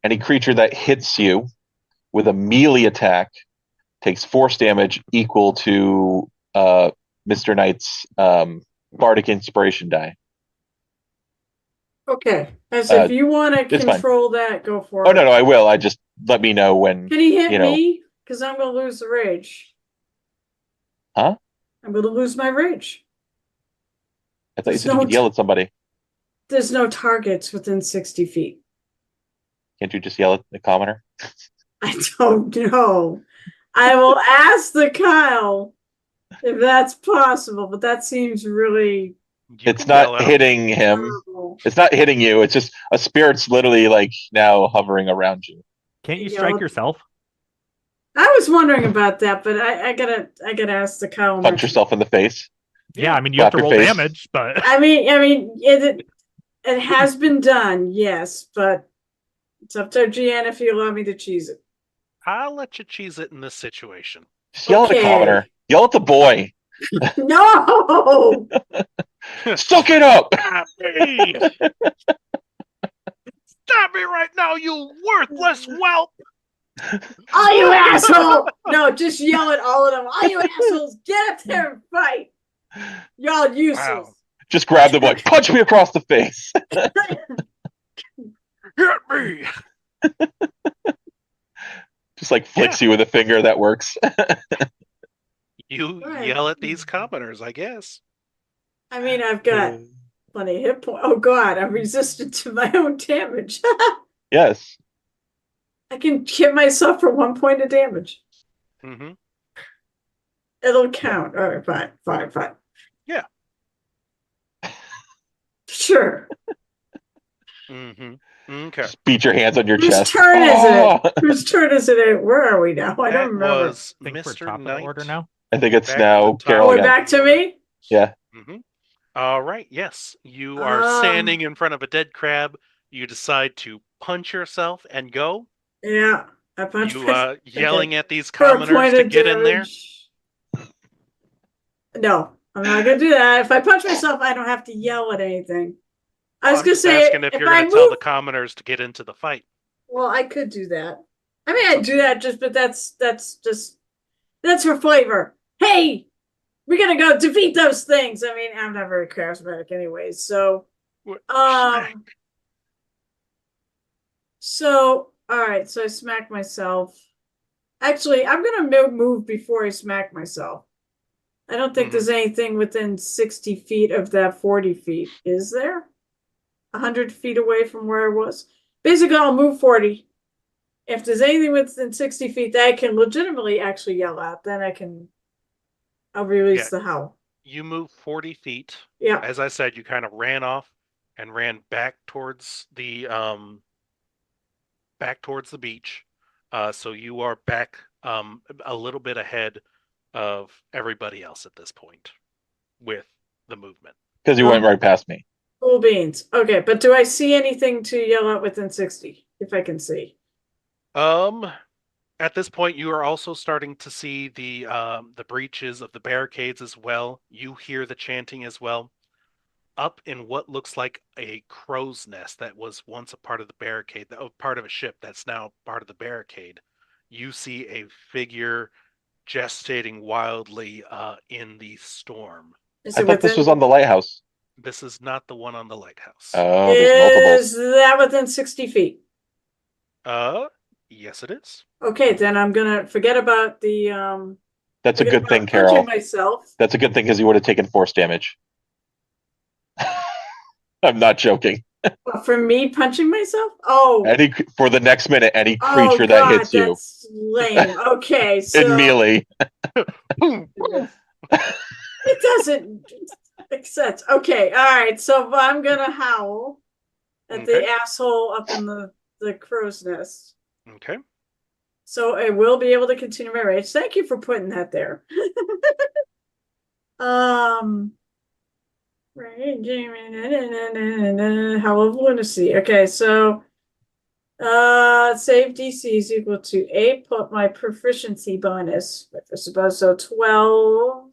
any creature that hits you with a melee attack takes force damage equal to Mr. Knight's bardic inspiration die. Okay. As if you want to it's fine. control that, go for Oh it. no, I will. I just let me know when. Can he hit you know. me? Because I'm going to lose the rage. Huh? I'm going to lose my rage. I thought you said you could yell at somebody. There's no targets within 60 feet. Can't you just yell at the commoner? I don't know. I will ask the Kyle if that's possible, but that seems really It's not hitting him. terrible. It's not hitting you. It's just a spirit's literally like now hovering around you. Can't you strike yourself? I was wondering about that, but I gotta ask the Kyle. Punch yourself in the face. Yeah, I mean you have to Slap your roll face. damage, but I mean, it has been done, yes, but it's up to GN if you allow me to cheese it. I'll let you cheese it in this situation. Just yell at the commoner. Yell at the boy. No! Suck it up! Stop me! Stop me right now, you worthless whelp! Oh, you asshole! No, just yell at all of them. Oh, you assholes, get up there and fight! Y'all useless. Wow. Just grab the boy. Punch me across the face. Hit me! Just like flicks you with a finger. That works. You Right. yell at these commoners, I guess. I mean, I've got plenty of hit points. Oh god, I'm resistant to my own damage. Yes. I can hit myself for 1 point of damage. Mm-hmm. It'll count. All right, fine. Yeah. Sure. Mm-hmm. Okay. Just beat your hands on your Whose chest. turn is Oh! it? Whose turn is it? Where are we now? I don't That remember. was I think we're Mr. top of the Knight. order now. I think it's Back to now the top. Carol Oh, we're again. back to me? Yeah. Mm-hmm. All right. Yes, you are Um, standing in front of a dead crab. You decide to punch yourself and go. Yeah. I punched You myself. yelling at these For a commoners point to of get in there. damage. No, I'm not gonna do that. If I punch myself, I don't have to yell at anything. I was I'm gonna just say asking if if you're I going to tell the move, commoners to get into the fight. well, I could do that. I mean, It's I do that just, but that's for flavor. Hey, we're gonna go defeat those things. I mean, I'm not very charismatic, anyways. So, What- so all right. So I smack myself. Actually, I'm gonna move before I smack myself. I don't think there's anything within 60 feet of that 40 feet. Is there? 100 feet away from where I was? Basically, I'll move 40. If there's anything within 60 feet that I can legitimately actually yell at, then I'll release Yeah. the howl. You move 40 feet. Yeah. As I said, you kind of ran off and ran back towards the beach. So you are back a little bit ahead of everybody else at this point with the movement. Because you went right past me. Cool beans. Okay, but do I see anything to yell at within 60? If I can see. At this point, you are also starting to see the breaches of the barricades as well. You hear the chanting as well. Up in what looks like a crow's nest that was once a part of the barricade, part of a ship that's now part of the barricade, you see a figure gestating wildly in the storm. Is I it thought this within? was on the lighthouse. This is not the one on the lighthouse. Oh, there's multiples. Is that within 60 feet? Yes, it is. Okay, then I'm gonna forget about the That's a forget good thing, about punching Carol. myself. That's a good thing because you would have taken force damage. I'm not joking. For me punching myself? Oh, For the next minute, any oh creature that God, hits you that's lame. Okay, in so melee. it doesn't make sense. Okay, all right. So I'm gonna howl at Okay. the asshole up in the crow's nest. Okay. So I will be able to continue my rage. Thank you for putting that there. Howl of lunacy. Okay, so save DC is equal to 8 plus my proficiency bonus. I suppose so 12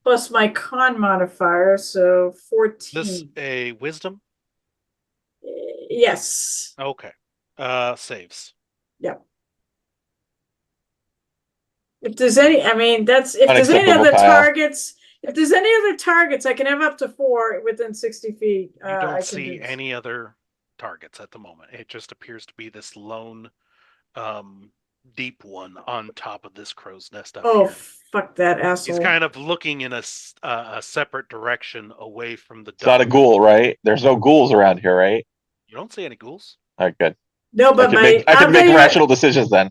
plus my con modifier, so 14. This a wisdom? Yes. Okay. Saves. Yep. If there's any, I mean, that's if there's any Unacceptable, other Kyle. targets. If there's any other targets, I can have up to 4 within 60 feet. You I don't can see do- any other targets at the moment. It just appears to be this lone, deep one on top of this crow's nest up Oh, here. fuck that asshole. He's kind of looking in a separate direction away from the It's not a dome. ghoul, right? There's no ghouls around here, right? You don't see any ghouls. All right, good. No, but I can make rational decisions then.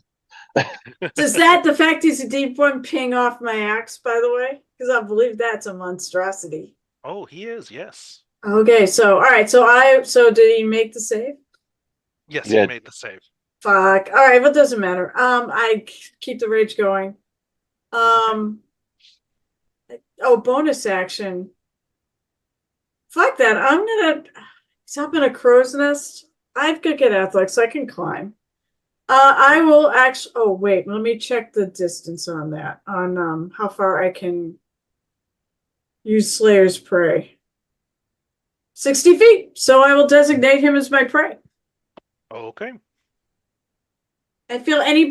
Does that the fact he's a deep one ping off my axe, by the way? Because I believe that's a monstrosity. Oh, he is, yes. Okay, so all right, so did he make the save? Yes, Yeah. he made the save. Fuck. All right, well, it doesn't matter. I keep the rage going. Oh, bonus action. Fuck that. He's up in a crow's nest. I've got to get athletics, so I can climb. I will actually. Oh wait, let me check the distance on that. On how far I can use Slayer's prey. 60 feet. So I will designate him as my prey. Okay. I feel any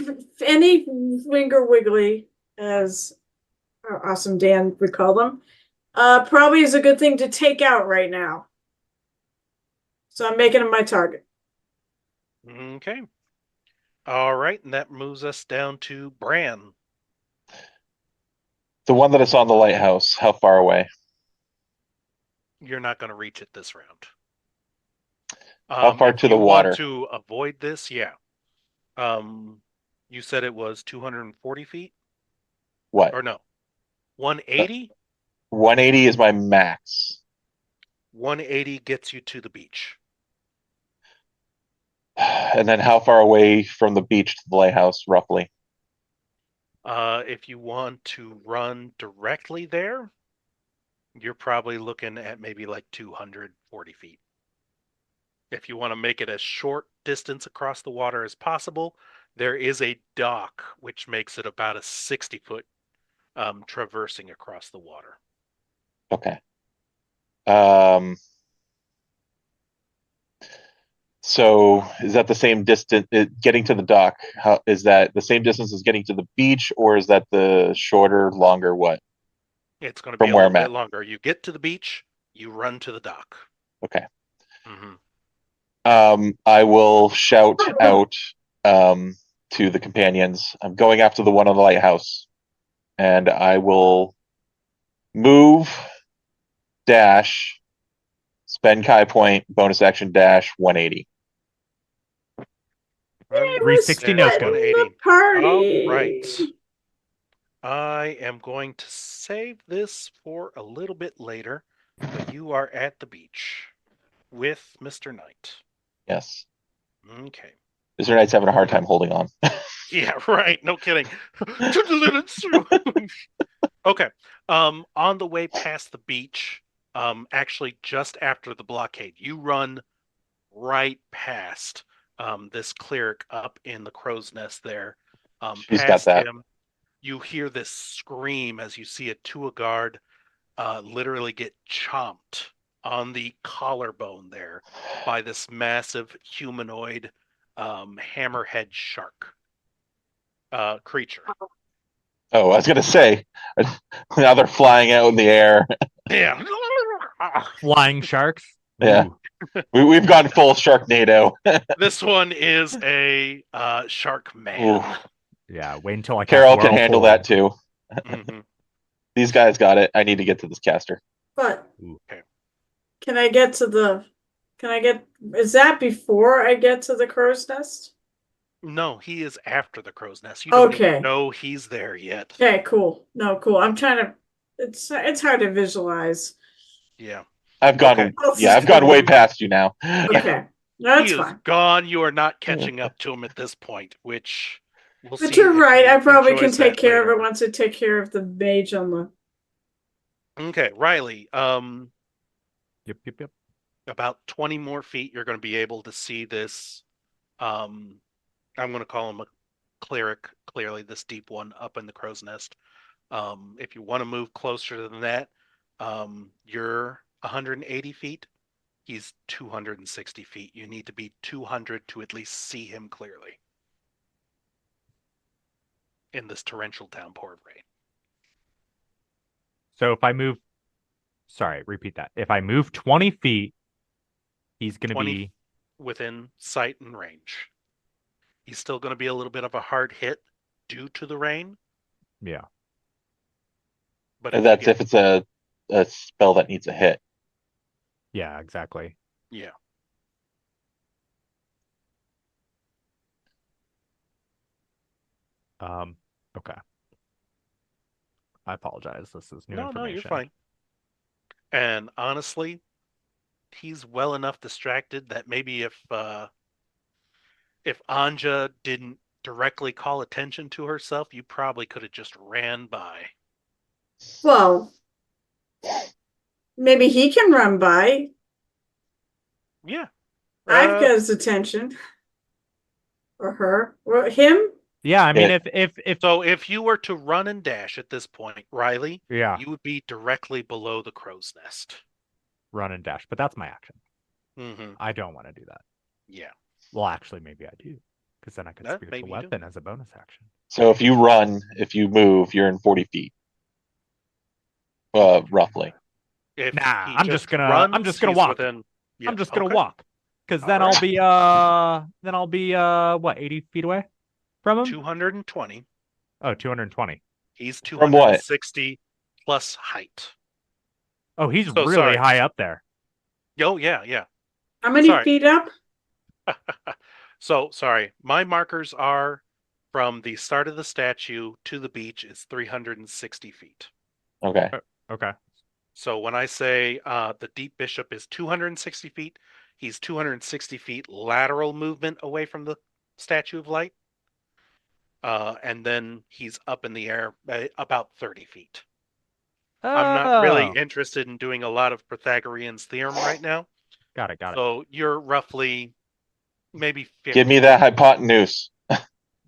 finger wiggly, as Awesome Dan would call them, probably is a good thing to take out right now. So I'm making him my target. Okay. All right, and that moves us down to Bran. The one that is on the lighthouse, how far away? You're not going to reach it this round. How far if to the you water? Want to avoid this, yeah. You said it was 240 feet? What? Or no, 180? 180 is my max. 180 gets you to the beach. And then how far away from the beach to the lighthouse, roughly? If you want to run directly there, you're probably looking at maybe like 240 feet. If you want to make it as short distance across the water as possible, there is a dock which makes it about a 60-foot traversing across the water. Okay. So is that the same distance? Getting to the dock, how is that the same distance as getting to the beach, or is that the shorter, longer? What It's going to be from a where little I'm bit at? longer. You get to the beach, you run to the dock. Okay. hmm I will shout out to the companions. I'm going after the one on the lighthouse, and I will move, dash, spend Kai point, bonus action dash, 180. It 360 no scope. the party. All right. I am going to save this for a little bit later, but you are at the beach with Mr. Knight. Yes. Okay. Mr. Knight's having a hard time holding on. Yeah, right. No kidding. Okay. On the way past the beach, actually just after the blockade, you run right past this cleric up in the crow's nest there. She's got Past that. him, you hear this scream as you see a Tua guard literally get chomped on the collarbone there by this massive humanoid hammerhead shark creature. Oh, I was gonna say, now they're flying out in the air. Yeah. Flying sharks. Yeah. Ooh. We've gone full Sharknado. This one is a shark man. Ooh. Yeah, wait until I cast Carol can handle Whirlpool. that too. Mhm. These guys got it. I need to get to this caster. But Okay. can I get to the? Can I get? Is that before I get to the crow's nest? No, he is after the crow's nest. You don't Okay. even know he's there yet. Okay, cool. No, cool. I'm trying to. It's hard to visualize. Yeah. I've gone, Okay. I've gone way past you now. Okay, no, He that's is fine. gone. You are not catching up to him at this point, which we'll But see. you're if right. he I probably can enjoys take that care of later. it once I take care of the mage on the. Okay, Riley. Yep. About 20 more feet, you're going to be able to see this. I'm going to call him a cleric. Clearly, this deep one up in the crow's nest. If you want to move closer than that, you're 180 feet. He's 260 feet. You need to be 200 to at least see him clearly in this torrential downpour of rain. So if I move, sorry, repeat that. If I move 20 feet, he's going to 20 be within sight and range. He's still going to be a little bit of a hard hit due to the rain. yeah. But And that's if it's a spell that needs a hit. Yeah, exactly. Yeah. Okay. I apologize. This is new No, information. you're fine. And honestly, he's well enough distracted that maybe if Anja didn't directly call attention to herself, you probably could have just ran by. Well, maybe he can run by. Yeah. I've got his attention. Or her. Or him. Yeah, I mean, Yeah. if So if you were to run and dash at this point, Riley, yeah, you would be directly below the crow's nest. run and dash, but that's my action. Mm-hmm. I don't want to do that. Yeah. Well, actually, maybe I do, because then I could Maybe spiritual you do. weapon as a bonus action. So if you run, if you move, you're in 40 feet. Roughly. If Nah, he I'm just gonna he's walk. within- yeah, I'm just gonna okay. walk, because then Alright. I'll be what, 80 feet away from him? 220. Oh, 220. He's From what? 260 plus height. Oh, he's So, really sorry. high up there. Oh, yeah. How many Sorry. feet up? So, sorry. My markers are from the start of the statue to the beach is 360 feet. Okay. Okay. So when I say the deep bishop is 260 feet, He's 260 feet lateral movement away from the Statue of Light. And then he's up in the air about 30 feet. I'm not really Oh, interested in doing a lot of Pythagorean's theorem right now. got it. So you're roughly maybe 50 Give me that hypotenuse.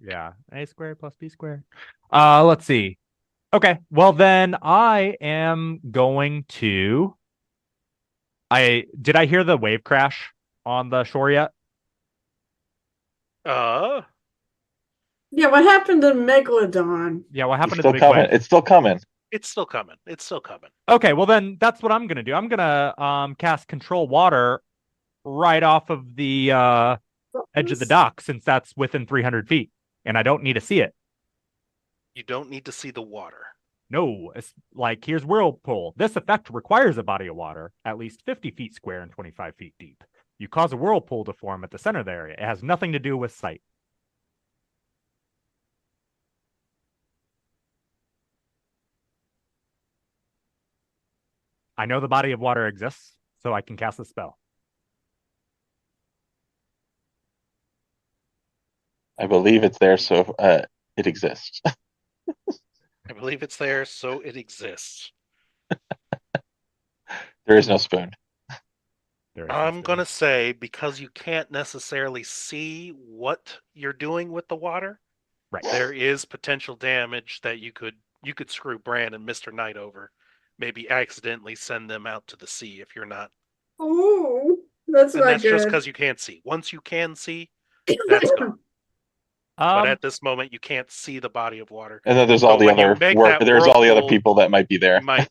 Yeah, a squared plus b squared. Let's see. Okay, well then I am going to. I hear the wave crash on the shore yet? Uh, Yeah, what happened to Megalodon? Yeah, what It's happened to the still big coming. wave? It's still coming. it's still coming. It's still coming. Okay, well then that's what I'm gonna do. I'm gonna cast control water right off of the edge of the dock since that's within 300 feet, and I don't need to see it. You don't need to see the water. No, it's like here's whirlpool. This effect requires a body of water at least 50 feet square and 25 feet deep. You cause a whirlpool to form at the center of the area. It has nothing to do with sight. I know the body of water exists, so I can cast the spell. I believe it's there, so it exists. I believe it's there, so it exists. There is no spoon. I'm going to say, because you can't necessarily see what you're doing with the water, right. There is potential damage that you could screw Bran and Mr. Knight over. Maybe accidentally send them out to the sea if you're not. Ooh, that's And not that's just good. because you can't see. Once you can see, that's gone. But at this moment, you can't see the body of water. And then there's all But the when you other make work. that There's all the other whirlpool, people that might be there. You might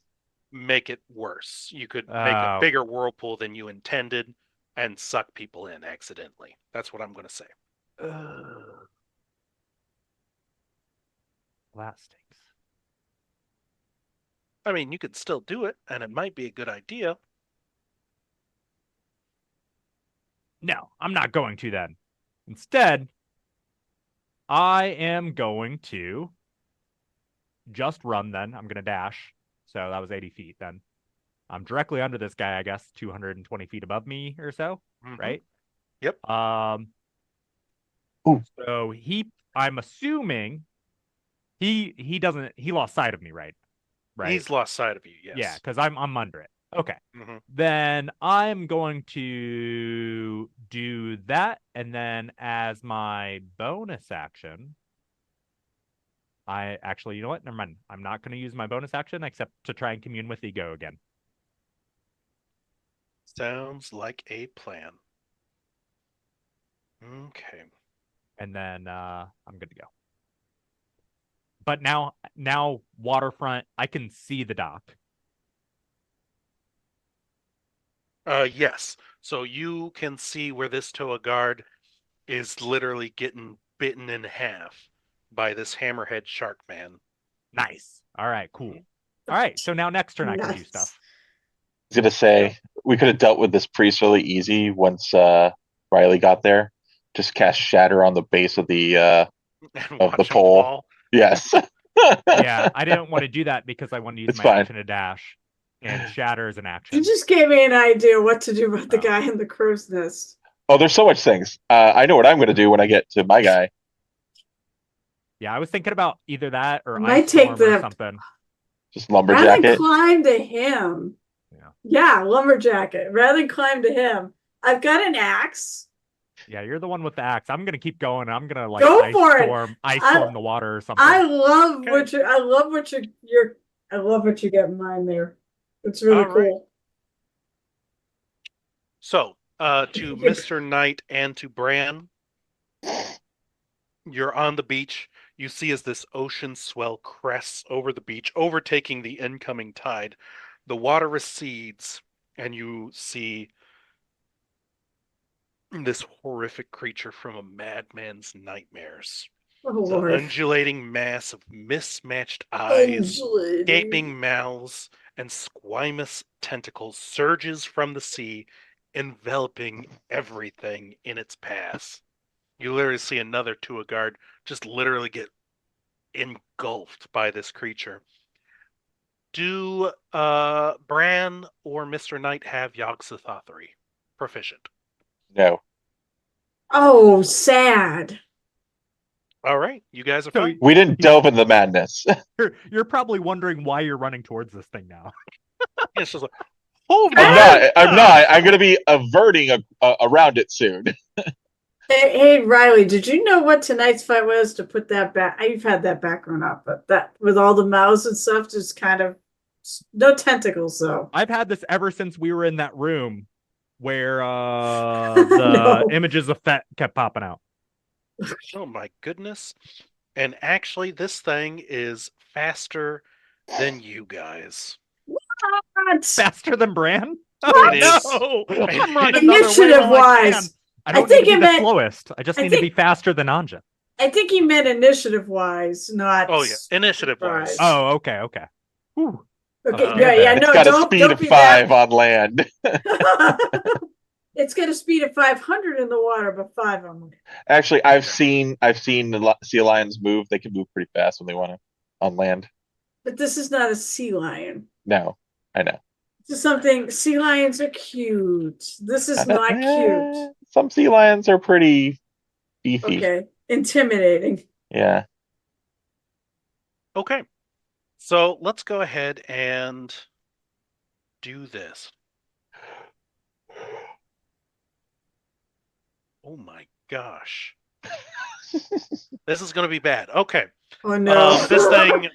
make it worse. You could make a Oh. bigger whirlpool than you intended and suck people in accidentally. That's what I'm going to say. That stinks. I mean, you could still do it, and it might be a good idea. No, I'm not going to then. Instead, I am going to just run then. I'm going to dash. So that was 80 feet then. I'm directly under this guy, I guess, 220 feet above me or so, right? Yep. Ooh. So I'm assuming he lost sight of me, right? Right. He's lost sight of you, yes. Yeah, because I'm under it. Okay. Mhm. Then I'm going to do that, and then as my bonus action, I actually, you know what? Never mind. I'm not going to use my bonus action except to try and commune with Ego again. Sounds like a plan. Okay. And then I'm good to go. But now waterfront, I can see the dock. Yes. So you can see where this Toa guard is literally getting bitten in half by this hammerhead shark man. Nice. All right, cool. All right, so now next turn I can do Nice. stuff. I was gonna say we could have dealt with this priest really easy once Riley got there. Just cast shatter on the base of the And of the watch him pole. fall. Yes. Yeah, I didn't want to do that because I wanted to use It's my fine. action to dash, and shatter is an action. You just gave me an idea what to do about the Oh. guy in the crow's nest. Oh, there's so much things. I know what I'm gonna do when I get to my guy. Yeah, I was thinking about either that or I might ice take storm or the- something. Just Rather lumberjack than it. climb to him. Yeah, lumberjack it. Rather than climb to him. I've got an axe. Yeah, you're the one with the axe. I'm gonna keep going. I'm gonna like Go ice for it. storm the water or something. I love Okay. what you get in mind there. It's really All right. cool. So, to Mr. Knight and to Bran, you're on the beach. You see as this ocean swell crests over the beach, overtaking the incoming tide. The water recedes, and you see this horrific creature from a madman's nightmares. Oh The Lord. undulating mass of mismatched eyes, Undulating. gaping mouths, and squamous tentacles surges from the sea, enveloping everything in its path. You literally see another Tua guard just literally get engulfed by this creature. Do Bran or Mr. Knight have Yogg-Sothoth 3 proficient? No. Oh, sad. All right, you guys are So fine. We didn't delve into the madness. You're probably wondering why you're running towards this thing now. It's just like, oh I'm my not. I'm God. not. I'm going to be averting around it soon. Hey, Riley, did you know what tonight's fight was to put that back? You've had that background up, but that with all the mouths and stuff, just kind of no tentacles though. I've had this ever since we were in that room where the No. images of Fett kept popping out. Oh my goodness. And actually, this thing is faster than you guys. What? Faster than Bran? It is. No! I'm running another way Initiative while I can. wise, I don't think need to it be the meant- slowest. I just I need to think- be faster than Anja. I think he meant initiative wise, not. Oh yeah, initiative wise. Oh, okay. Whew. Okay, Uh, yeah, It's no, got a don't speed of be 5 on land. that. It's got a speed of 500 in the water, but 5 on land. Actually, I've seen the sea lions move. They can move pretty fast when they want to on land. But this is not a sea lion. No, I know. This is something. Sea lions are cute. This is not cute. Some sea lions are pretty beefy. Okay, intimidating. Yeah. Okay. So let's go ahead and do this. Oh my gosh. This is going to be bad. Okay. Oh no! This thing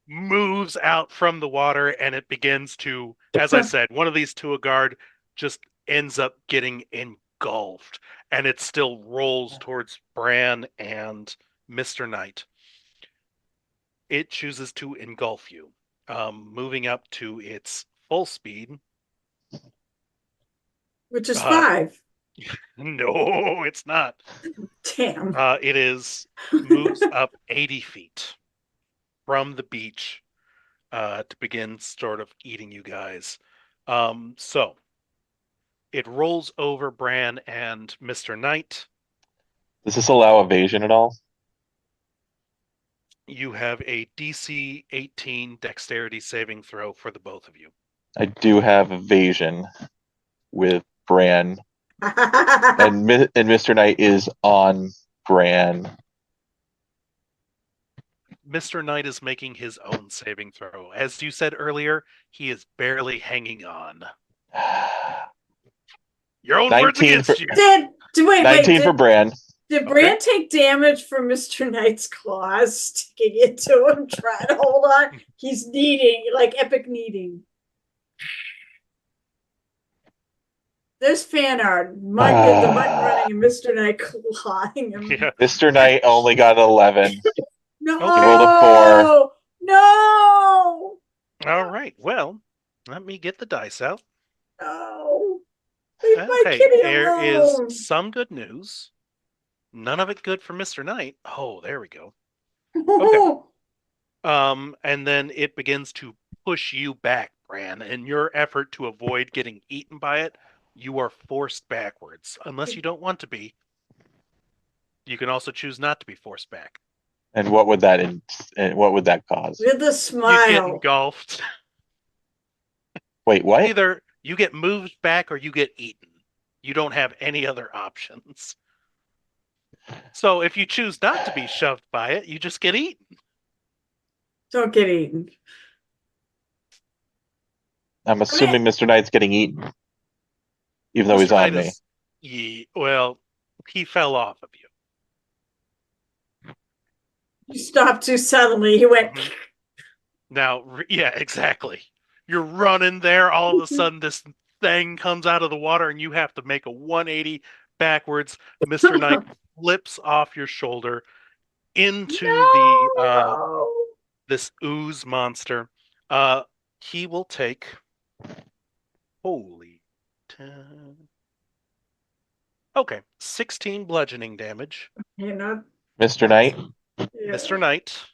moves out from the water and it begins to, as I said, one of these Tuagard just ends up getting engulfed and it still rolls towards Bran and Mr. Knight. It chooses to engulf you, moving up to its full speed. Which is 5. No, it's not. Damn. It is moves up 80 feet from the beach to begin sort of eating you guys. So it rolls over Bran and Mr. Knight. Does this allow evasion at all? You have a DC 18 dexterity saving throw for the both of you. I do have evasion with Bran, and Mr. Knight is on Bran. Mr. Knight is making his own saving throw. As you said earlier, he is barely hanging on. Your own words 19 against for- you. Wait, 19 for Bran. Did Bran take damage from Mr. Knight's claws sticking into him, trying to hold on? He's kneading, like epic kneading. There's fan art. The mud running and Mr. Knight clawing him. Yeah. Mr. Knight only got 11. No! Okay. Rolled a 4. No! All right. Well, let me get the dice out. No! Leave my Okay, kitty there alone. is some good news. None of it good for Mr. Knight. Oh, there we go. And then it begins to push you back, Bran. In your effort to avoid getting eaten by it, you are forced backwards. Unless you don't want to be. You can also choose not to be forced back. And what would that cause? With a You get smile. engulfed. Wait, what? Either you get moved back or you get eaten. You don't have any other options. So if you choose not to be shoved by it, you just get eaten. Don't get eaten. I'm assuming Mr. Knight's getting eaten. Even though he's Mr. on Knight me. Well, he fell off of you. You stopped too suddenly. He went. Mhm. Now, yeah, exactly. You're running there. All of a sudden, this thing comes out of the water, and you have to make a 180 backwards. Mr. Knight flips off your shoulder into No! this ooze monster. He will take. Holy 10. Okay, 16 bludgeoning damage. You know, Mr. Knight? yeah. Mr. Knight.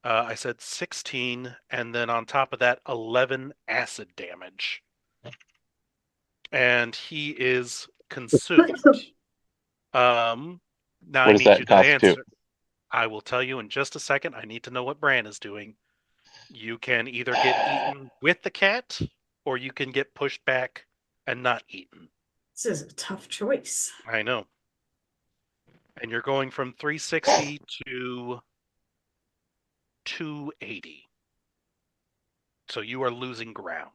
I said 16, and then on top of that, 11 acid damage. And he is consumed. Now What I does need that you to constitute? answer. I will tell you in just a second. I need to know what Bran is doing. You can either get eaten with the cat, or you can get pushed back and not eaten. This is a tough choice. I know. And you're going from 360 to 280. So you are losing ground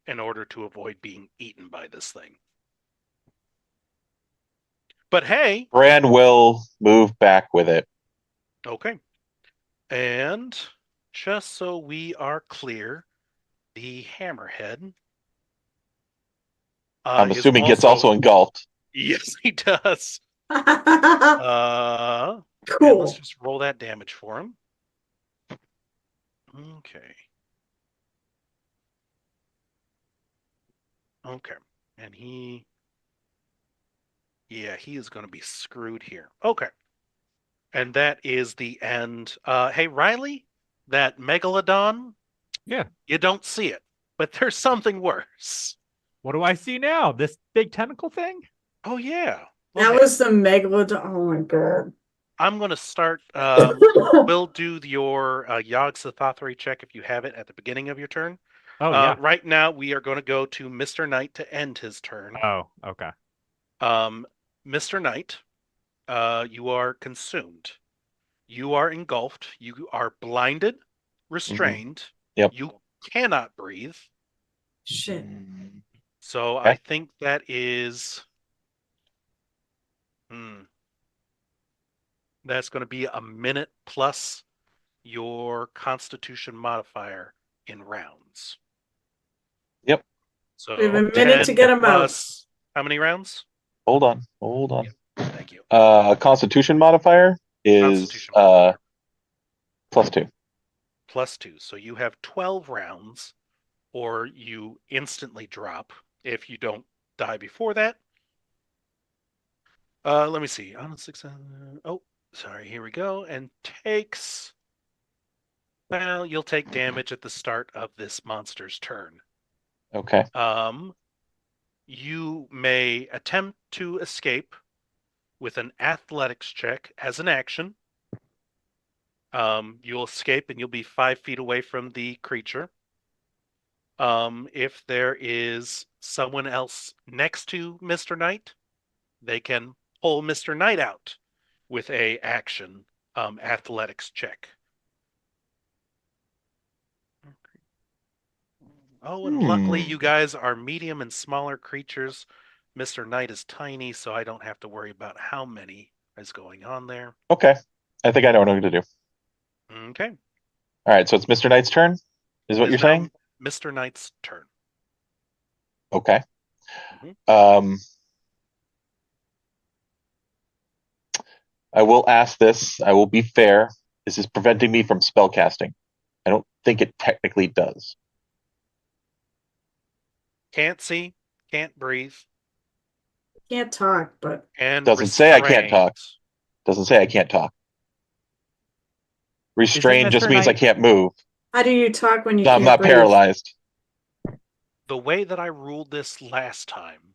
in order to avoid being eaten by this thing. But hey, Bran will move back with it. okay. And just so we are clear, the hammerhead I'm is assuming gets also engulfed. Yes, he does. And Cool. let's just roll that damage for him. Okay. Okay. And he is going to be screwed here. Okay. And that is the end. Hey, Riley, that megalodon, Yeah. you don't see it, but there's something worse. What do I see now? This big tentacle thing? Oh, yeah. That Okay. was the megalodon. Oh my god. I'm going to start. We'll do your Yogg Sothothry check if you have it at the beginning of your turn. Oh, yeah. Right now, we are going to go to Mr. Knight to end his turn. Oh, okay. Mr. Knight, you are consumed. You are engulfed. You are blinded, restrained. Yep. You cannot breathe. Shit. So Okay. I think that is. That's going to be a minute plus your Constitution modifier in rounds. Yep. So We have a minute to get him out. plus how many rounds? Hold on. Thank you. Constitution modifier is Constitution modifier. +2. +2. So you have 12 rounds, or you instantly drop if you don't die before that. Let me see. On 6. Oh, sorry. Here we go. And takes. Well, you'll take damage at the start of this monster's turn. Okay. You may attempt to escape with an athletics check as an action. You'll escape and you'll be 5 feet away from the creature. If there is someone else next to Mr. Knight, they can pull Mr. Knight out with a action athletics check. Oh, and luckily you guys are medium and smaller creatures. Mr. Knight is tiny, so I don't have to worry about how many is going on there. Okay. I think I know what I'm going to do. Okay. All right. So it's Mr. Knight's turn, is what It you're now saying? Mr. Knight's turn. Okay. I will ask this. I will be fair. This is preventing me from spell casting. I don't think it technically does. Can't see, can't breathe, Can't talk, but and Doesn't say I can't talk. restrained. Doesn't say I can't talk. Restrained just Mr. means I Knight- can't move. how do you talk when you I'm can't not breathe? paralyzed. The way that I ruled this last time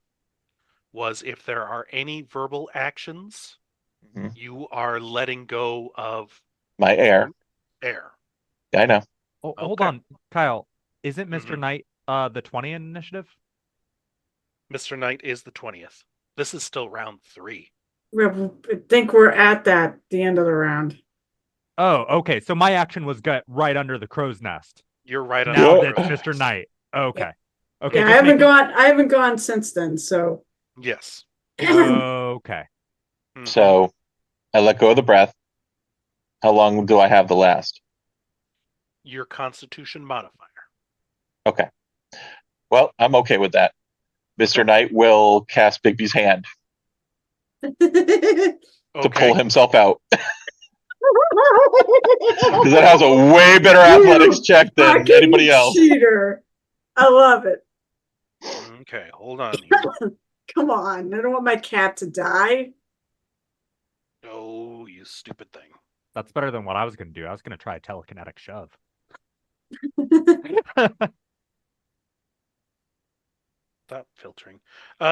was if there are any verbal actions, Mhm. you are letting go of My air. air. I know. Oh, hold Okay. on, Kyle. Isn't mister Mhm. Knight the 20 initiative? Mr. Knight is the 20th. This is still round 3. I think we're at the end of the round. Oh, okay. So my action was get right under the crow's nest. You're right on Now Yep. that's Mr. Knight. Okay. Okay. Yeah, just making- I haven't gone since then, so Yes. Okay. Mhm. So I let go of the breath. How long do I have the last? Your Constitution modifier. Okay. Well, I'm okay with that. Mr. Knight will cast Bigby's hand to pull himself out. Because that has a way better athletics check than Fucking anybody else. cheater. I love it. Okay, hold on here. Come on. I don't want my cat to die. Oh, you stupid thing. That's better than what I was going to do. I was going to try a telekinetic shove. Stop filtering.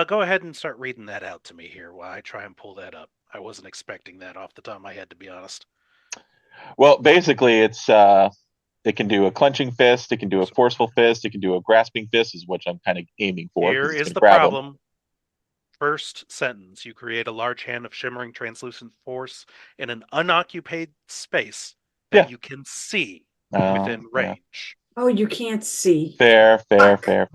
Go ahead and start reading that out to me here while I try and pull that up. I wasn't expecting that off the top of my head, to be honest. Well, basically, it's it can do a clenching fist, it can do a forceful fist, it can do a grasping fist, is what I'm kind of aiming for. 'cause Here it's is gonna the grab him. problem. first sentence. You create a large hand of shimmering translucent force in an unoccupied space that Yeah. you can see Oh, within yeah. range. Oh, you can't see. Fair. Fuck. I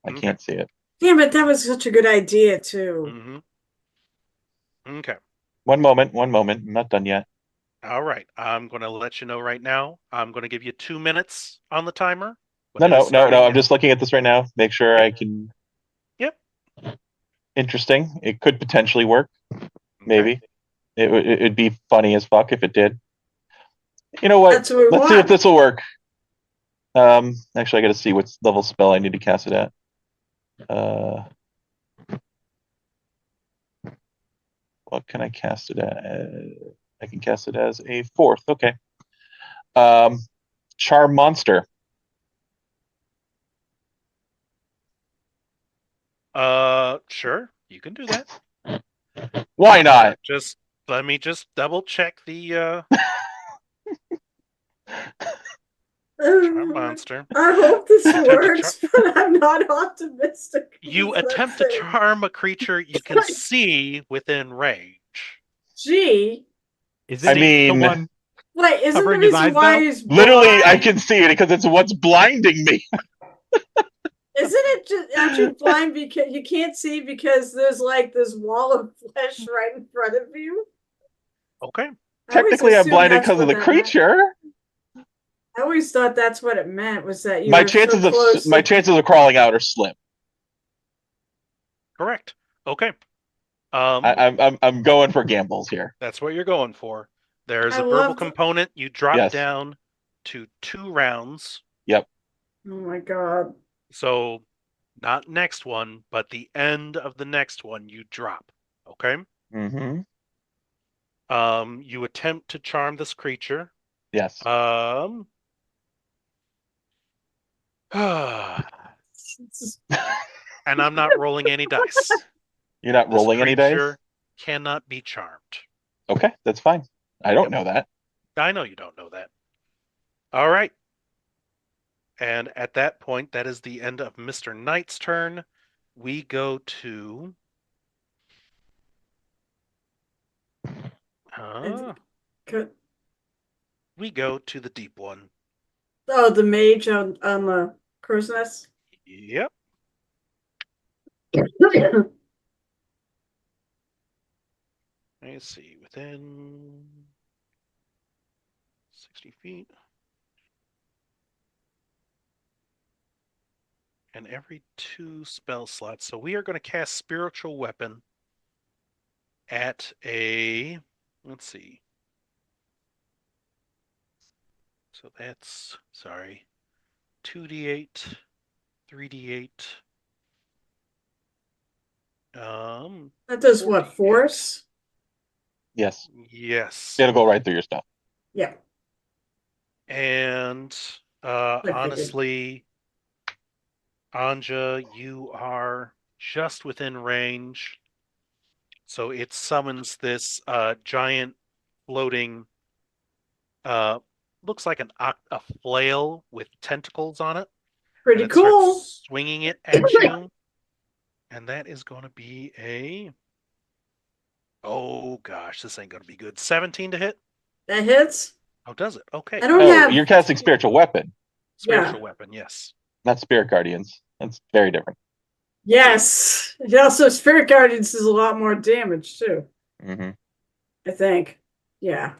Okay. can't see it. Damn it, that was such a good idea too. Mm-hmm. Okay. One moment. I'm not done yet. All right. I'm going to let you know right now. I'm going to give you 2 minutes on the timer. No. When it is starting I'm in- just looking at this right now. Make sure Yep. I can. Yep. Interesting. It could potentially work. Okay. Maybe. It'd be funny as fuck if it did. You know what? That's what we Let's see if want. this will work. Actually, I got to see what level spell I need to cast it at. What can I cast it at? I can cast it as a 4th. Okay. Charm Monster. Sure. You can do that. Why not? Just let me just double check the Charm Monster. I hope this Attempt to works, but I'm not optimistic. You That's attempt to it. charm a creature you can see within range. Gee. Is I it mean, the one Wait, isn't the covering his reason eyes, why though? he's literally, I blind? can see it because it's what's blinding me. Isn't it just aren't you blind because you can't see because there's like this wall of flesh right in front of you? Okay. I always Technically, I'm assumed blinded that's because of what the that meant. creature. I always thought that's what it meant was that you My were so chances close. of crawling out are slim. Correct. Okay. I'm going for gambles here. That's what you're going for. There's I a verbal love the- component. You drop Yes. down to 2 rounds. Yep. Oh my god. So not next one, but the end of the next one you drop. Okay? Mm-hmm. You attempt to charm this creature. Yes. And I'm not rolling any dice. You're not This rolling any dice? creature cannot be charmed. Okay, that's fine. I don't Yep. know that. I know you don't know that. All right. And at that point, that is the end of Mr. Knight's turn. We go to Good. we go to the deep one. Oh, the mage on the crow's nest. Yep. Let's see. Within 60 feet. And every 2 spell slots. So we are going to cast Spiritual Weapon at a, let's see. So that's, sorry, 2d8, 3d8. That does what? 48. Force? Yes. Yes. It'll go right through your stuff. Yeah. And figured. honestly, Anja, you are just within range. So it summons this giant floating, looks like a flail with tentacles on it. Pretty and it starts cool. swinging it at you. And that is going to be a, oh gosh, this ain't going to be good. 17 to hit? That hits. Oh, does it? Okay. I don't Oh, have. you're casting Spiritual Weapon, Spiritual Weapon, yes. not Spirit Guardians. That's very different. Yes. And also, Spirit Guardians is a lot more damage too. Mm-hmm. I think. Yeah.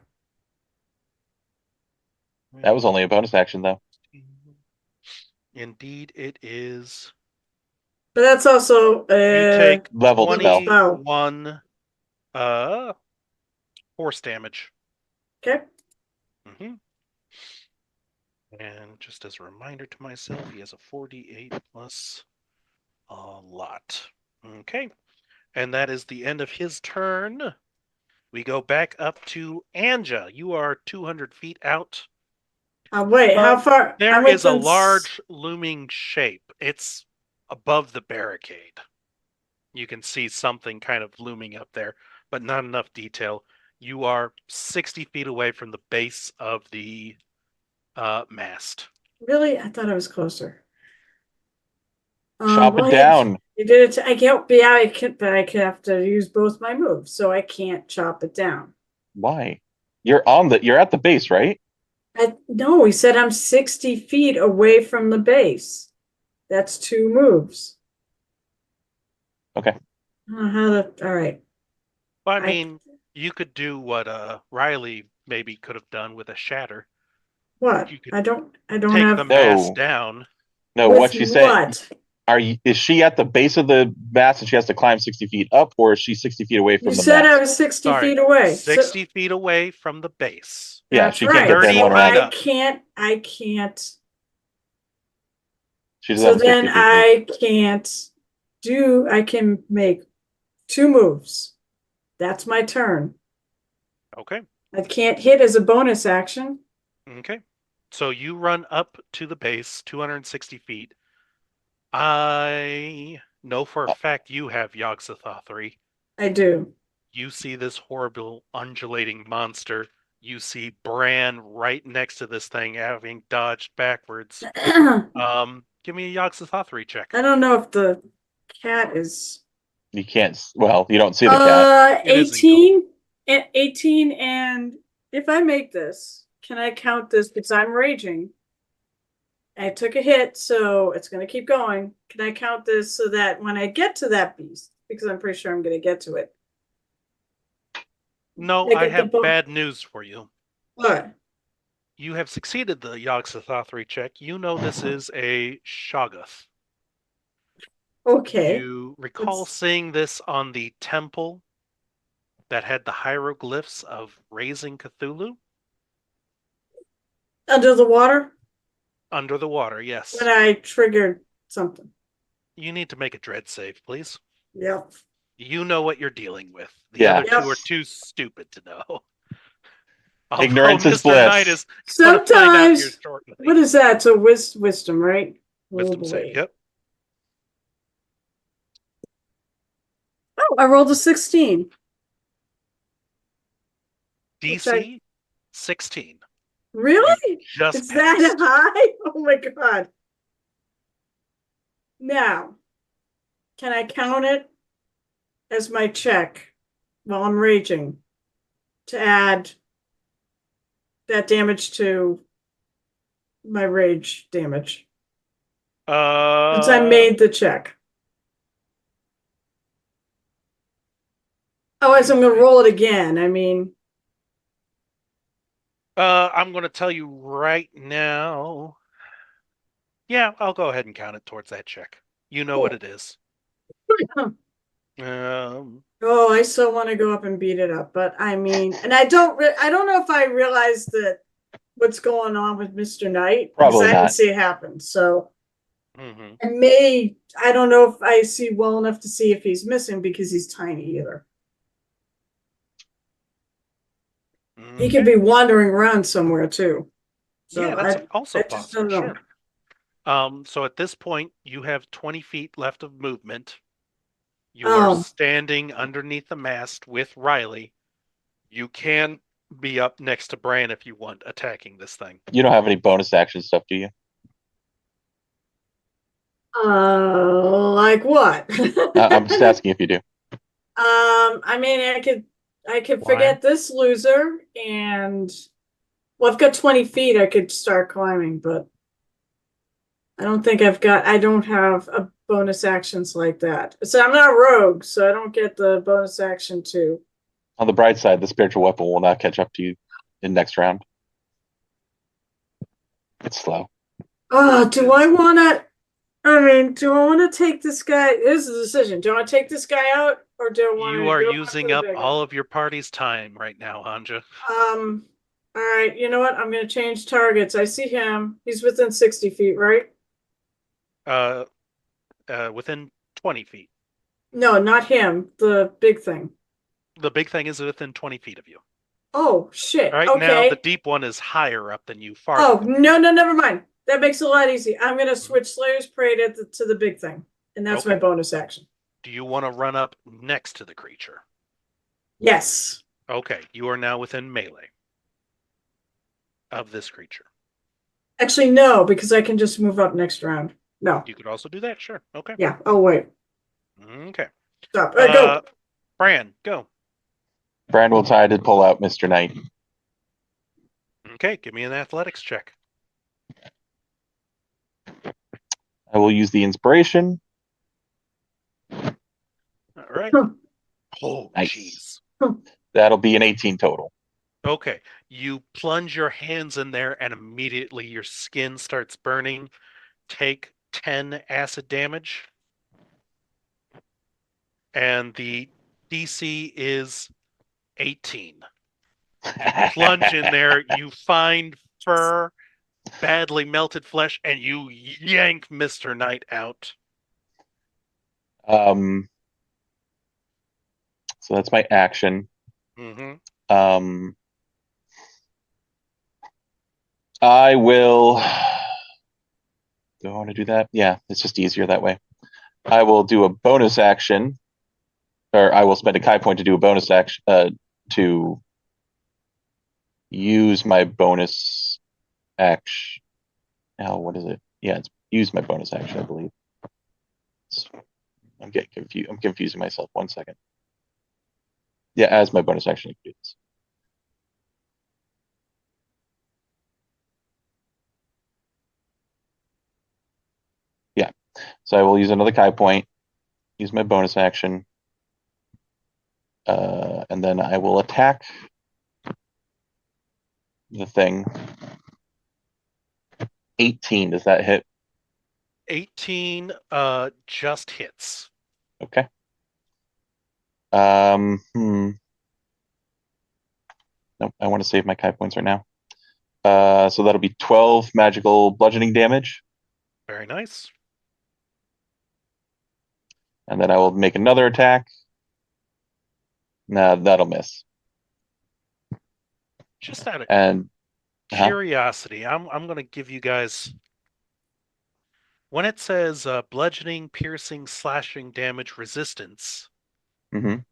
That was only a bonus action, though. Indeed, it is. But that's also You take Level spell. 21 force damage. Okay. Mm-hmm. And just as a reminder to myself, he has a 4d8 plus a lot. Okay. And that is the end of his turn. We go back up to Anja. You are 200 feet out. Wait, how far? There is a large looming shape. It's above the barricade. You can see something kind of looming up there, but not enough detail. You are 60 feet away from the base of the mast. Really? I thought I was closer. Chop well, it down. You did it. I can't be out. But I can have to use both my moves, so I can't chop it down. Why? You're at the base, right? No, he said I'm 60 feet away from the base. That's 2 moves. Okay. I don't know how to. All right. Well, I mean, you could do what Riley maybe could have done with a shatter. What? You could I don't take have. the mass No. down. No, With what she said. what? Is she at the base of the mast and she has to climb 60 feet up, or is she 60 feet away from You the said I mast? was 60 Sorry, feet away. 60 feet away from the base. Yeah, That's she right. can't get there in So one round. feet I up. can't. She doesn't So have a 60 then feet move. I can't do. I can make 2 moves. That's my turn. Okay. I can't hit as a bonus action. Okay. So you run up to the base, 260 feet. I know for a fact you have Yogg-Sothoth. I do. You see this horrible undulating monster. You see Bran right next to this thing having dodged backwards. Give me a Yogg-Sothoth check. I don't know if the cat is. You can't. Well, you don't see the cat. It is 18 and 18, and if I make this, can I count this because I'm raging? I took a hit, so it's going to keep going. Can I count this so that when I get to that beast, because I'm pretty sure I'm going to get to it. No, I have bad news for you. What? You have succeeded the Yogg-Sothoth check. You know this is a Shoggoth. Okay. You recall seeing this on the temple that had the hieroglyphs of raising Cthulhu? Under the water? Under the water, yes. When I triggered something. You need to make a dread save, please. Yep. You know what you're dealing with. The Yeah. other two are too stupid to know. Although Ignorance is Mr. bliss. Knight is going to find out here Sometimes, shortly. what is that? It's a wisdom, right? Wisdom Oh, save, boy. yep. Oh, I rolled a 16. DC 16. Really? Just Is that passed. high? Oh my god. Now, can I count it as my check while I'm raging to add that damage to my rage damage? Since I made the check. Oh, so I'm going to roll it again. I mean, I'm going to tell you right now. Yeah, I'll go ahead and count it towards that check. You know what it is. oh, I still want to go up and beat it up, but I mean, and I don't know if I realized that what's going on with Mr. Knight. Probably I didn't not. see it happen, so I don't know if I see well enough to see if he's missing because he's tiny either. He could be wandering around somewhere too. So yeah, that's also possible. don't know. Sure. So at this point, you have 20 feet left of movement. You are standing underneath the mast with Riley. You can be up next to Bran if you want, attacking this thing. You don't have any bonus action stuff, do you? Like what? I'm just asking if you do. I mean, I could forget this loser and well, I've got 20 feet. I could start climbing, but I don't have a bonus actions like that. So I'm not a rogue, so I don't get the bonus action too. On the bright side, the spiritual weapon will not catch up to you in next round. It's slow. Oh, do I want to take this guy? This is a decision. Do I want to take this guy out or do I want to You are go using up all of your party's time right now, Hanja. All right, you know what? I'm going to change targets. I see him. He's within 60 feet, right? Within 20 feet. No, not him. The big thing. The big thing is within 20 feet of you. Oh, shit. Right okay. now, the deep one is higher up than you. No, never mind. That makes it a lot easier. I'm going to switch Slayer's Parade to the big thing. And that's my bonus action. Do you want to run up next to the creature? Yes. Okay, you are now within melee of this creature. Actually, no, because I can just move up next round. No. You could also do that, sure. Okay. Yeah. Oh, wait. Okay. Stop. Go. Bran, go. Brand will try to pull out Mr. Knight. Okay, give me an athletics check. I will use the inspiration. All right. Huh. Oh, Nice. jeez. That'll be an 18 total. Okay, you plunge your hands in there, and immediately your skin starts burning. Take 10 acid damage, and the DC is 18. Plunge in there, you find fur, badly melted flesh, and you yank Mr. Knight out. So that's my action. Mm-hmm. I will. Do I want to do that? Yeah, it's just easier that way. I will do a bonus action, or I will spend a Kai point to do a bonus action to use my bonus action. Now, what is it? Yeah, it's use my bonus action, I believe. I'm getting confused. I'm confusing myself. 1 second. Yeah, as my bonus action, I can do this. Yeah, so I will use another Kai point, use my bonus action, and then I will attack the thing. 18, does that hit? 18 just hits. Okay. Nope, I want to save my Kai points right now. So that'll be 12 magical bludgeoning damage. Very nice. And then I will make another attack. Nah, that'll miss. Just out of And curiosity, I'm going to give you guys, when it says bludgeoning, piercing, slashing damage resistance, mhm.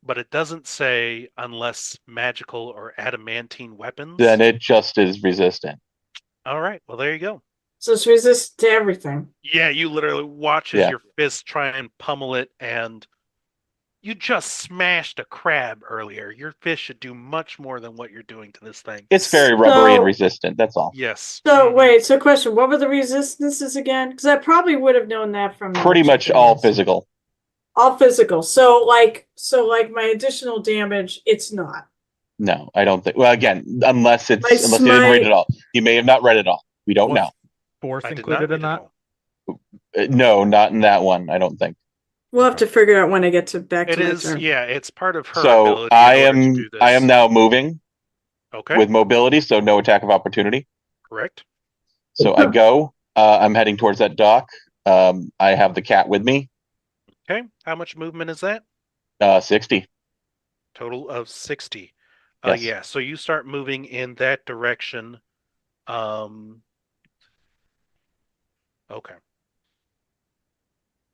but it doesn't say unless magical or adamantine weapons. Then it just is resistant. All right, well there you go. So it's resistant to everything. Yeah, you literally watch as your fist try and pummel it, and you just smashed a crab earlier. Your fist should do much more than what you're doing to this thing. It's very rubbery and resistant, that's all. Yes. So wait, so question, what were the resistances again? Because I probably would have known that from Pretty much all physical. All physical. So like my additional damage, it's not. No, I don't think. Well, again, unless you didn't smite- read it all. You may have not read it all. We don't know. Force I did included not in that? No, not in that one, I don't think. We'll have to figure out when I get to back It to my is, turn. yeah, it's part of her So ability I in order to am do this. I am now moving Okay, with mobility, so no attack of opportunity. correct. So I go. I'm heading towards that dock. I have the cat with me. Okay, how much movement is that? 60. Total of 60. Yes. Yeah, so you start moving in that direction. Okay.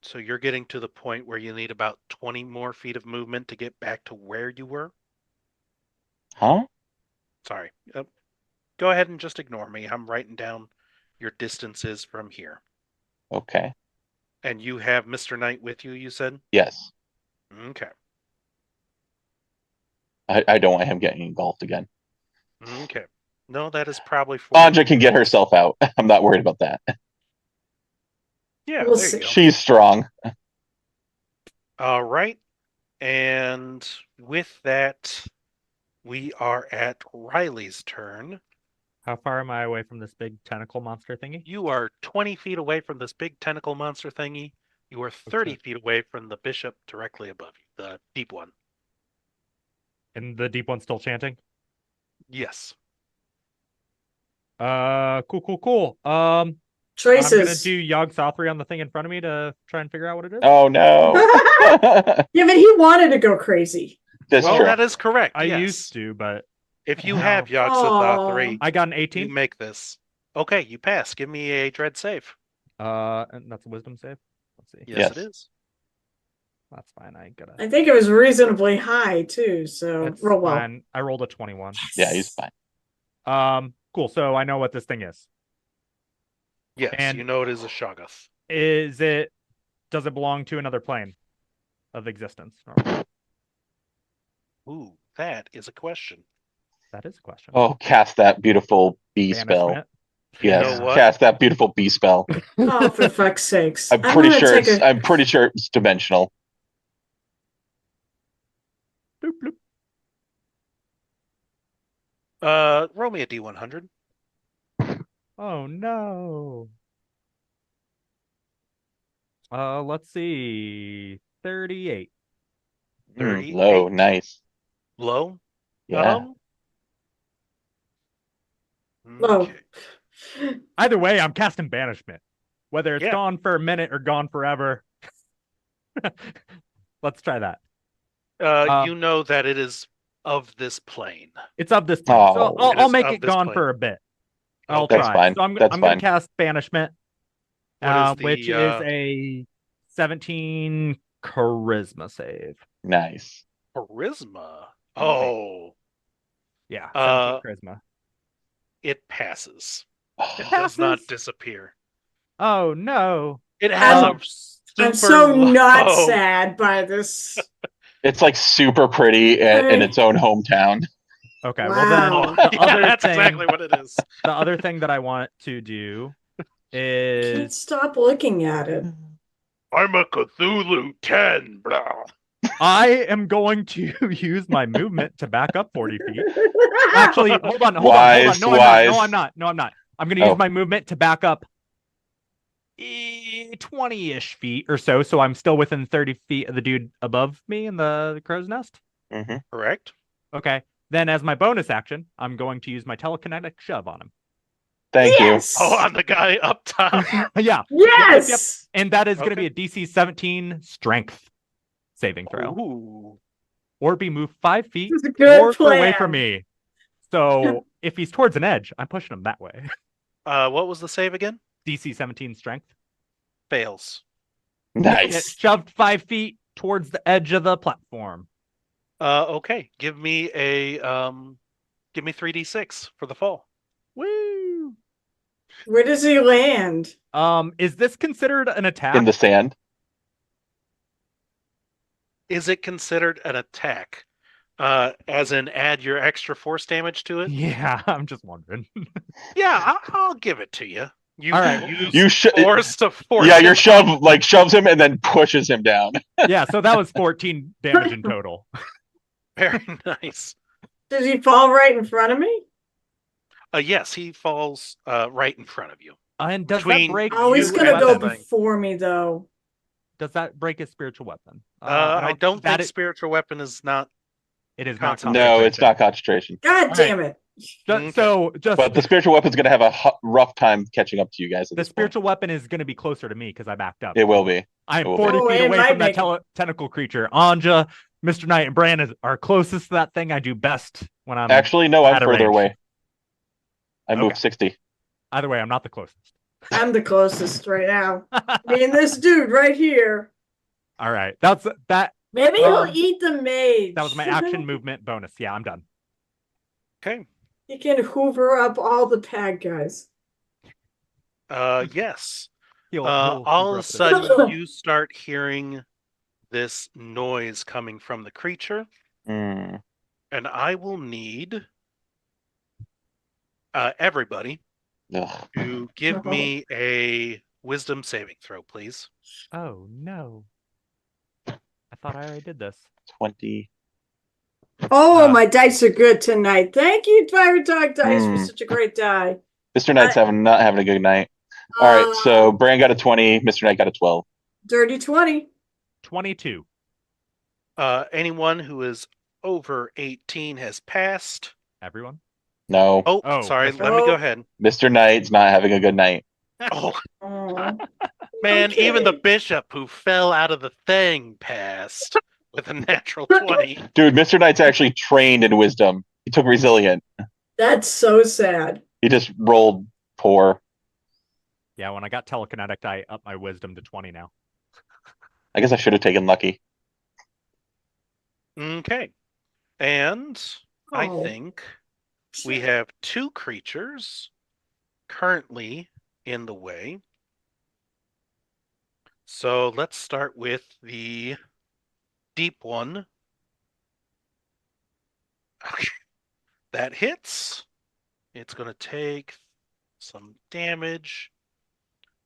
So you're getting to the point where you need about 20 more feet of movement to get back to where you were? Huh? Sorry. Go ahead and just ignore me. I'm writing down your distances from here. Okay. And you have Mr. Knight with you, you said? Yes. Okay. I don't want him getting engulfed again. Okay. No, that is probably for Anja can get herself out. I'm not worried about that. Yeah, We'll there see. you go. She's strong. All right. And with that, we are at Riley's turn. How far am I away from this big tentacle monster thingy? You are 20 feet away from this big tentacle monster thingy. You are 30 feet away from the bishop directly above you, the deep one. And the deep one's still chanting? Yes. Cool. I'm gonna Traces. do Yogg Sothri on the thing in front of me to try and figure out what it is. Oh no. Yeah, but he wanted to go crazy. That's Well, true. that is correct. I yes. used to, but If you Wow. have Yogg-Sothoth I got an you 18. make this. Okay, you pass. Give me a dread save. And that's a wisdom save. Let's see. Yes, Yes. it is. That's fine. I gotta. I think it was reasonably high too. So It's roll well. fine. I rolled a 21. Yeah, he's fine. Cool. So I know what this thing is. Yes, And- you know it is a Shoggoth. Does it belong to another plane? of existence. Ooh, that is a question. That is a question. Oh, cast that beautiful bee spell. Banishment. You Yes, know what? cast that beautiful bee spell. Oh, for fuck's sakes! I'm pretty gonna sure take it's. a- I'm pretty sure it's dimensional. Bloop, bloop. Roll me a D100. Oh no. Let's see. 38. 38. Low, nice. Low? Yeah. Low. Okay. Either way, I'm casting banishment. Whether it's Yeah. gone for a minute or gone forever. Let's try that. You know that it is of this plane. It's of this plane. So Oh. It I'll is make of it this gone plane. for a bit. I'll Okay. That's try. fine. So I'm That's gonna fine. cast banishment, What is the, which is a 17 charisma save. Nice. charisma? Oh, Yeah, 17 Uh, charisma. it passes. It It does not passes? disappear. Oh no. It has I'm- a super I'm so not low- sad by this. It's like super pretty in its own hometown. Okay, Wow. well then the Yeah, other that's thing exactly what it is. the other thing that I want to do Can't is stop looking at it. I'm a Cthulhu 10, blah. I am going to use my movement to back up 40 feet. Actually, hold on. Wise, No, wise. I'm not. I'm going to use Oh. my movement to back up 20-ish feet or so, so I'm still within 30 feet of the dude above me in the crow's nest. Mhm. Correct? Okay. Then as my bonus action, I'm going to use my telekinetic shove on him. Thank Yes. Oh, on the guy up top. Yeah. Yes. Yep. And that is going to be Okay. a DC 17 strength saving throw. Ooh. Or be moved 5 feet This is a good or away from plan. me. So if he's towards an edge, I'm pushing him that way. What was the save again? DC 17 strength. Fails. Get Nice. shoved 5 feet towards the edge of the platform. Okay. Give me 3d6 for the fall. Woo! Where does he land? Is this considered an attack? In the sand. Is it considered an attack? As in add your extra force damage to it? Yeah, I'm just wondering. Yeah, I'll give it to you. You All right. use You should. force to force. Yeah, him your up. shove shoves him and then pushes him down. Yeah, so that was 14 damage in total. Very nice. Does he fall right in front of me? Yes, he falls right in front of you. And does Between- that break? Oh, he's You gonna and go that thing. before me though. Does that break his spiritual weapon? I don't that think spiritual weapon is not. it is not. concentration. No, concentration. it's not concentration. God All damn it. So just But the spiritual weapon's gonna have a rough time catching up to you guys. At the this point. spiritual weapon is going to be closer to me because I backed up. It will be. I am It will be. 40 Oh, feet it away might from that make tentacle creature. Anja, Mr. Knight, and Bran are closest to that thing. I do best when I'm Actually, no, I'm out of further range. away. I moved Okay. 60. Either way, I'm not the closest. I'm the closest right now. Me and this dude right here. All right. That's that. Maybe he'll eat the mage. That was my action movement bonus. Yeah, I'm done. Okay. He can hoover up all the bad guys. Yes. He'll All of a regroup this. sudden, you start hearing this noise coming from the creature, Mm. and I will need everybody Ugh. to give me a wisdom saving throw, please. Oh no! I thought I already did this. 20. Oh, Ah. my dice are good tonight. Thank you, Fire Dog Dice, for Mm. such a great die. Mr. Knight's not having a good night. All right, so Bran got a 20. Mr. Knight got a 12. Dirty 20. 22. Anyone who is over 18 has passed. Everyone. No, Oh, sorry. Mr. Let me Knight. go ahead. Mr. Knight's not having a good night. Oh, Oh. man, Okay. even the bishop who fell out of the thing passed with a natural 20. Dude, Mr. Knight's actually trained in wisdom. He took resilient. That's so sad. He just rolled poor. Yeah, when I got telekinetic, I upped my wisdom to 20 now. I guess I should have taken lucky. Okay. And I Oh. think we have two creatures currently in the way. So let's start with the deep one. That hits. It's going to take some damage.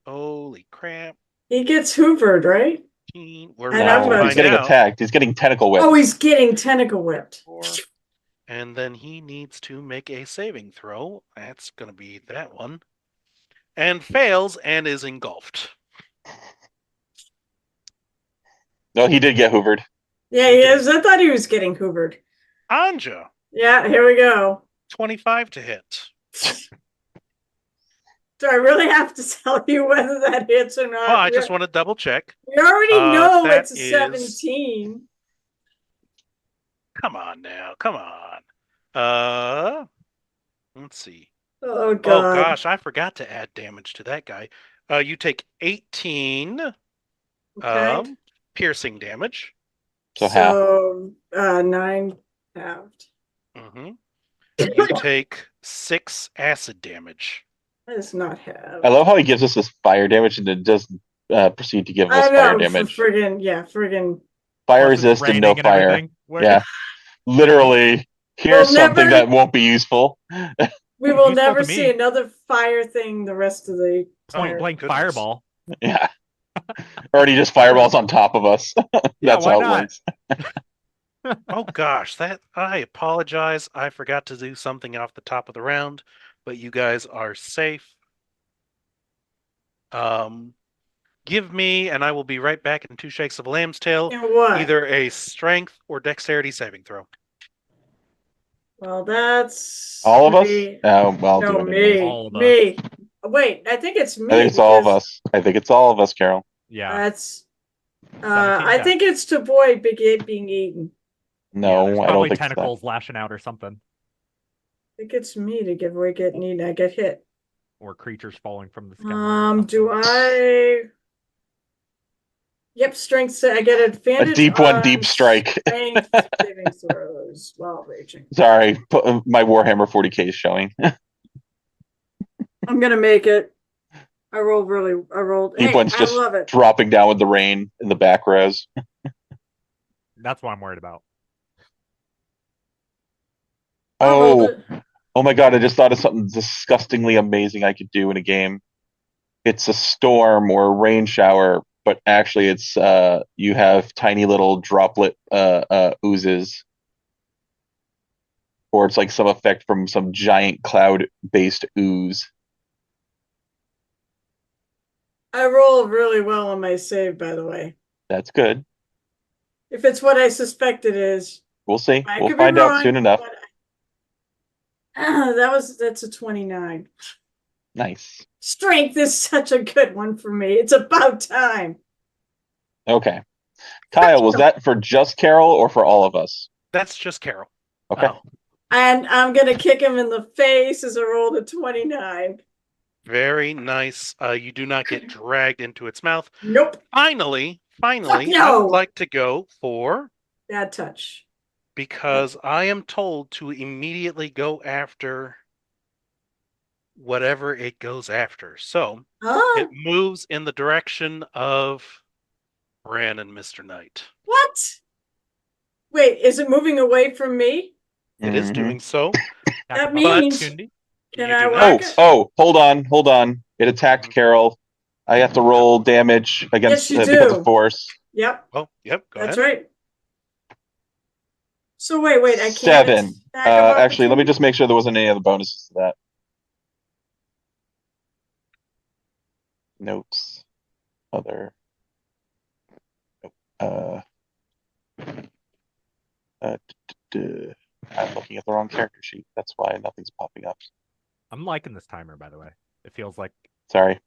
Holy crap. He gets hoovered, right? We're And about I'm to about he's find getting out. attacked. He's getting tentacle whipped. Oh, he's getting tentacle whipped. And then he needs to make a saving throw. That's going to be that one. And fails and is engulfed. No, he did get hoovered. Yeah, he is. I thought he was getting hoovered. Anja, Yeah, here we go. 25 to hit. Do I really have to tell you whether that hits or not? Oh, I just want to double check. We already know that it's a is- 17. Come on now. Come on. Let's see. Oh, God. Oh, gosh. I forgot to add damage to that guy. You take 18 Okay. piercing damage. So half. 9 halved. hmm You take 6 acid damage. That is not halved. I love how he gives us this fire damage and then does proceed to give us I fire know, damage. friggin'. Fire Plus it's resist and no raining fire. everything. Where- Yeah. Literally, here's We'll something never- that won't be useful. We will Useful never to see me. another fire thing the rest of the Oh, entire. Blank goodness. fireball. Yeah. Already just fireballs on top of us. Yeah, That's why how it not? works. Oh gosh, I apologize. I forgot to do something off the top of the round, but you guys are safe. Give me, and I will be right back in 2 shakes of a lamb's tail, And what? either a strength or dexterity saving throw. Well, that's All of us? me. Well, I'll No, do it anyway. me. All of us. Me. Wait, I think it's me. I think it's all of because us. I think it's all of us, Carol. Yeah. That's. 17 I deaths. think it's to avoid being eaten. No, there's I don't probably think tentacles lashing out or something, I think it's me to give away getting eaten. I get hit. or creatures falling from the sky. Do I? Yep, strength. I get advantage. A deep one, on deep strike. Strength saving throws while raging. Sorry, my Warhammer 40k is showing. I'm gonna make it. I rolled. Deep Hey, one's I just love it. dropping down with the rain in the back rows. That's what I'm worried about. I rolled Oh, it. oh my god! I just thought of something disgustingly amazing I could do in a game. It's a storm or a rain shower, but actually, it's you have tiny little droplet oozes, or it's like some effect from some giant cloud-based ooze. I rolled really well on my save, by the way. That's good. If it's what I suspect it is, We'll see. I We'll could be find out wrong, soon enough. but- that's a 29. Nice. Strength is such a good one for me. It's about time. Okay. Kyle, was that for just Carol or for all of us? That's just Carol. Okay. Oh, And I'm gonna kick him in the face as I rolled a 29. very nice. You do not get dragged into its mouth. Nope. Finally, Fuck I no! would like to go for, Bad touch. because I am told to immediately go after whatever it goes after. So Huh? it moves in the direction of Bran and Mr. Knight. What? Wait, is it moving away from me? It is Mhm. doing so. That Tactical means- opportunity. Can You I do whack not. Oh, it? hold on. It attacked Carol. I have to roll damage against Yes, you because do. of force. Yep, Oh, yep, go that's ahead. right. So wait, I can't 7. attack of Actually, let me opportunity? just make sure there wasn't any other bonuses to that. Notes. Other. I'm looking at the wrong character sheet. That's why nothing's popping up. I'm liking this timer, by the way. It feels like Sorry.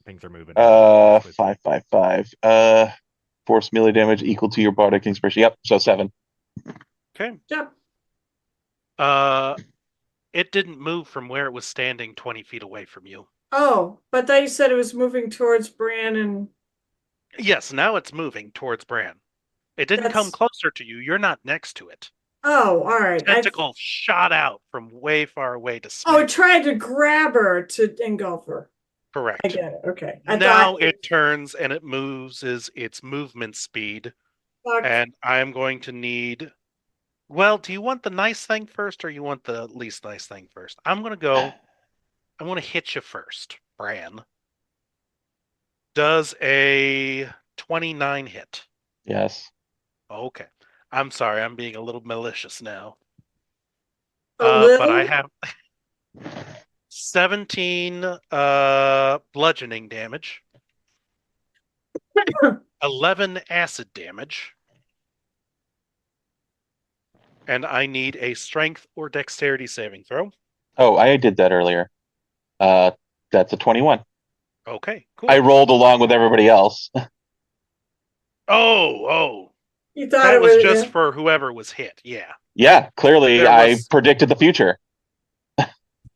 things are moving. 5. Force melee damage equal to your bardic inspiration. Yep. So 7. Okay. Jump. It didn't move from where it was standing 20 feet away from you. Oh, but they said it was moving towards Bran and Yes, now it's moving towards Bran. It didn't come That's- closer to you. You're not next to it. oh, all right. Tentacle shot out from way far away to Oh, smack. it tried to grab her to engulf her. Correct. I get it. Okay. I Now thought it turns and it moves its movement speed Fuck. And I'm going to need. Well, do you want the nice thing first or you want the least nice thing first? I'm going to go. I want to hit you first, Bran. Does a 29 hit? Yes. Okay. I'm sorry, I'm being a little malicious now. A But I little? have 17 bludgeoning damage, 11 acid damage, and I need a strength or dexterity saving throw. Oh, I did that earlier. That's a 21. Okay, cool. I rolled along with everybody else. Oh, You thought that it was was just for whoever was hit. Yeah. Yeah, clearly There I was- predicted the future.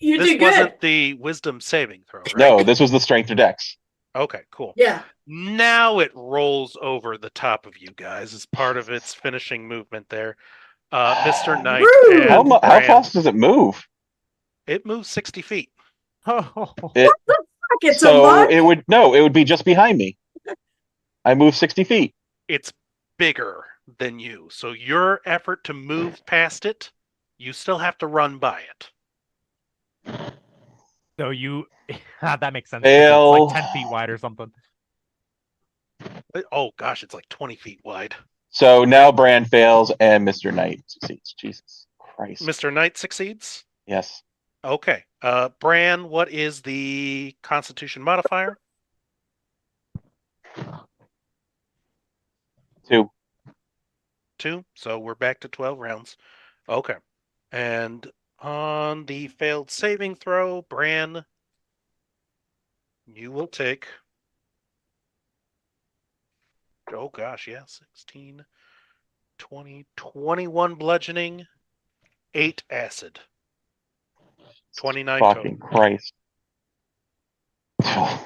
You This did good. wasn't the wisdom saving throw, right? No, this was the strength or dex. Okay, cool. Yeah. Now it rolls over the top of you guys as part of its finishing movement there. Mr. Knight Rude. and How Bran, fast does it move? it moves 60 feet. Oh, It, Fuck, it's a so monk? it would be just behind me. I move 60 feet. It's bigger than you. So your effort to move past it, you still have to run by it. so you that makes sense. 'Cause Fail. It's like 10 feet wide or something. Oh gosh, it's like 20 feet wide. So now Bran fails and Mr. Knight succeeds. Jesus Christ. Mr. Knight succeeds. Yes. Okay. Bran, what is the Constitution modifier? 2. 2. So we're back to 12 rounds. Okay. And on the failed saving throw, Bran, you will take. Oh gosh, yeah, 16, 20, 21 bludgeoning, 8 acid, 29 Fucking total. Christ.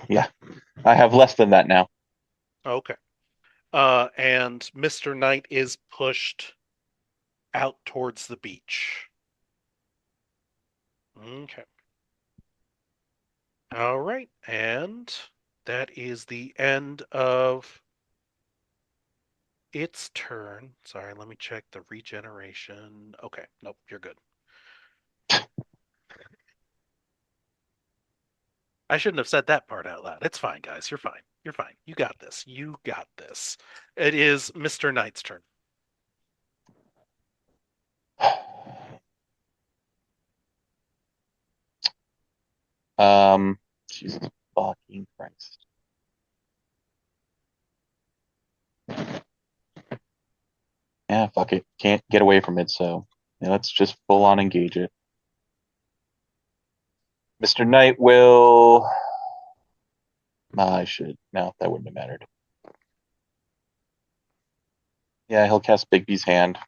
Yeah. I have less than that now. Okay. And Mr. Knight is pushed out towards the beach. Okay. All right. And that is the end of its turn. Sorry, let me check the regeneration. Okay. Nope, you're good. I shouldn't have said that part out loud. It's fine, guys. You're fine. You're fine. You got this. You got this. It is Mr. Knight's turn. Jesus fucking Christ. Yeah, fuck it. Can't get away from it, so yeah, let's just full on engage it. Mr. Knight will. I should. No, that wouldn't have mattered. Yeah, he'll cast Bigby's hand.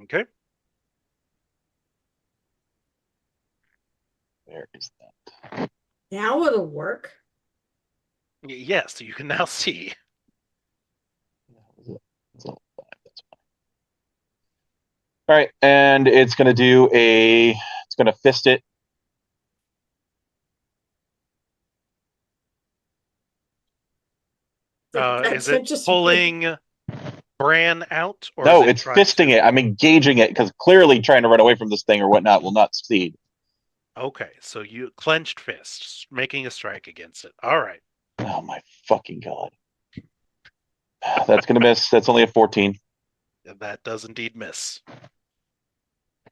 Okay. Where is that? Now it'll work. Yes, you can now see. It's level 5, that's fine. All right, and it's gonna do a. It's gonna fist it. Is That's it interesting. pulling Bran out? Or No, is it it's trying fisting to... it. I'm engaging it because clearly trying to run away from this thing or whatnot will not succeed. Okay, so you clenched fist, making a strike against it. All right. Oh my fucking god. That's gonna miss. That's only a 14. That does indeed miss.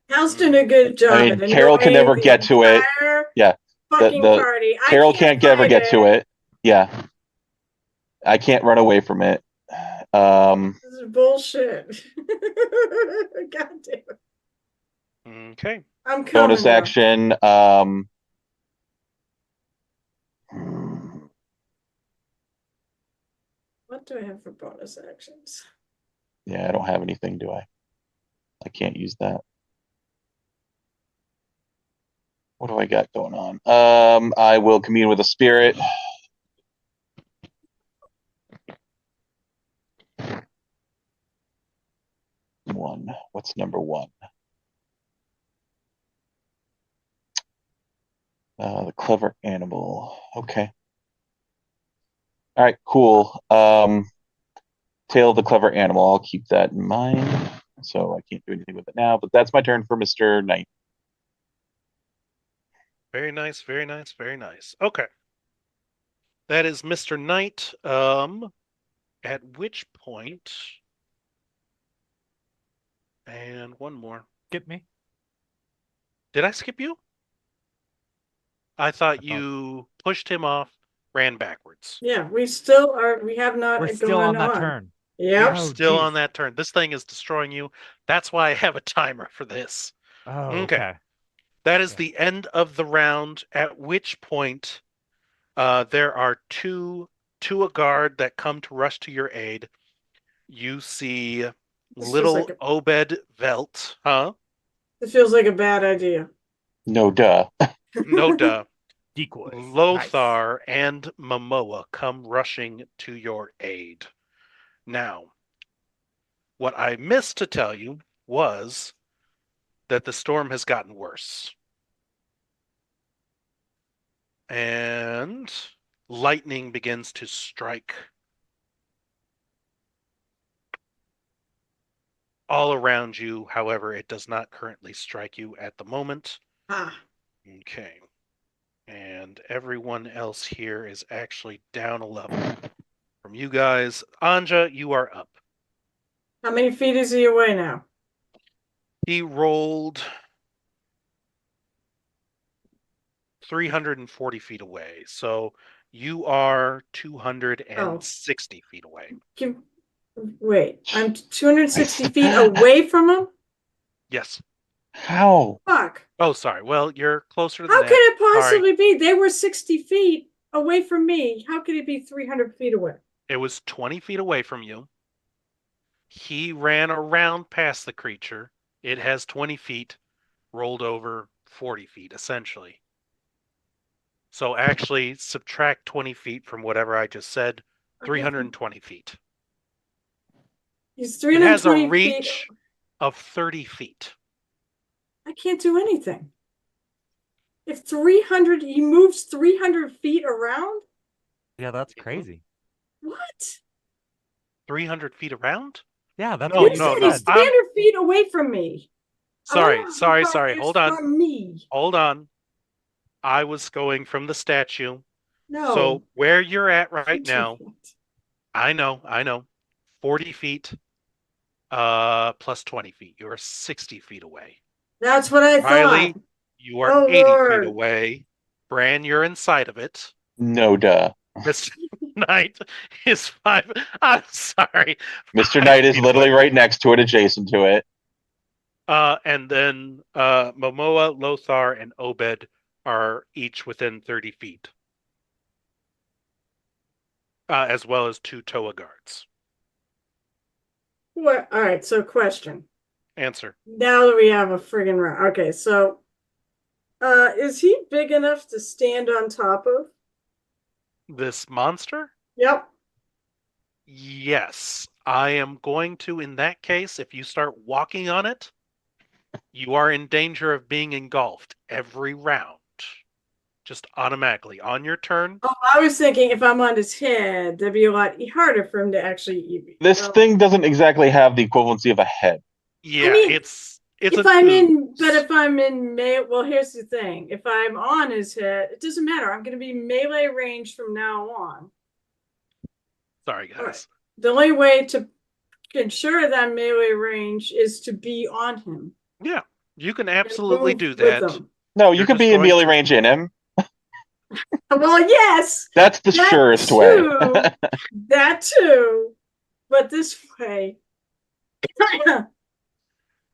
Hal's doing a good job. I mean, at Carol can annoying never the get to it. entire Yeah, Fucking the party. Carol I can't ever fight get to it. Yeah, I can't run away from it. This is bullshit. God damn it. Okay. I'm coming. Bonus now. action. What do I have for bonus actions? Yeah, I don't have anything, do I? I can't use that. What do I got going on? I will commune with a spirit. One. What's number 1? The clever animal. Okay. All right, cool. Tail the clever animal. I'll keep that in mind. So I can't do anything with it now, but that's my turn for Mr. Knight. Very nice, very nice, very nice. Okay. That is Mr. Knight. At which point, and one more. Skip me. Did I skip you? I thought you pushed him off, ran backwards. Yeah, we still are. We have not We're gone still on that turn. Yep. You're Oh, still geez. on that turn. This thing is destroying you. That's why I have a timer for this. Oh, Okay. okay. That is Yeah. the end of the round, at which point there are two a guard that come to rush to your aid. You see feels little like a- Obed Velt, huh? It feels like a bad idea. No duh. No duh. Decoys. Lothar and Momoa come rushing to your aid. Now, what I missed to tell you was that the storm has gotten worse. And lightning begins to strike all around you. However, it does not currently strike you at the moment. Ah, Okay. And everyone else here is actually down a level from you guys. Anja, you are up. how many feet is he away now? He rolled 340 feet away. So you are 260 feet away. Wait, I'm 260 feet away from him? Yes. How? Fuck. Oh, sorry. Well, you're closer than How that. could it Sorry. possibly be? They were 60 feet away from me. How could it be 300 feet away? It was 20 feet away from you. He ran around past the creature. It has 20 feet, rolled over 40 feet, essentially. So actually, subtract 20 feet from whatever I just said, 320 feet. He's It has a 320 feet. reach of 30 feet. I can't do anything. If 300, he moves 300 feet around? Yeah, that's crazy. What? 300 feet around? Yeah, that's No, what You you no, said no. he's 300 feet away from me. I Sorry, wanna know sorry, how sorry. far Hold he's on. from me. Hold on. I was going from the statue. No. So where you're at right Can't do now, that. I know. 40 feet plus 20 feet. You're 60 feet away. That's what I Riley, thought. you are Oh, 80 feet Lord. away. Bran, you're inside of it. No duh. Mr. Knight is 5. I'm sorry. Mr. 5 Knight is feet literally away. right next to it, adjacent to it. And then Momoa, Lothar, and Obed are each within 30 feet. As well as 2 Toa guards. What? All right, so question. Answer. Now that we have a friggin' round. Okay, so is he big enough to stand on top of? This monster? Yep. Yes. I am going to, in that case, if you start walking on it, you are in danger of being engulfed every round. Just automatically. On your turn, Oh, I was thinking if I'm on his head, that'd be a lot harder for him to actually eat me. This thing doesn't exactly have the equivalency of a head. yeah, mean, it's if an I'm in, ooze. but if I'm in melee, well, here's the thing: if I'm on his head, it doesn't matter. I'm going to be melee range from now on. Sorry, guys. Right. The only way to ensure that melee range is to be on him. Yeah, you can and absolutely move do with that. him. No, you You're could just be in going melee to- range in him. Well, yes, That's the that surest too, way. that too, but this way,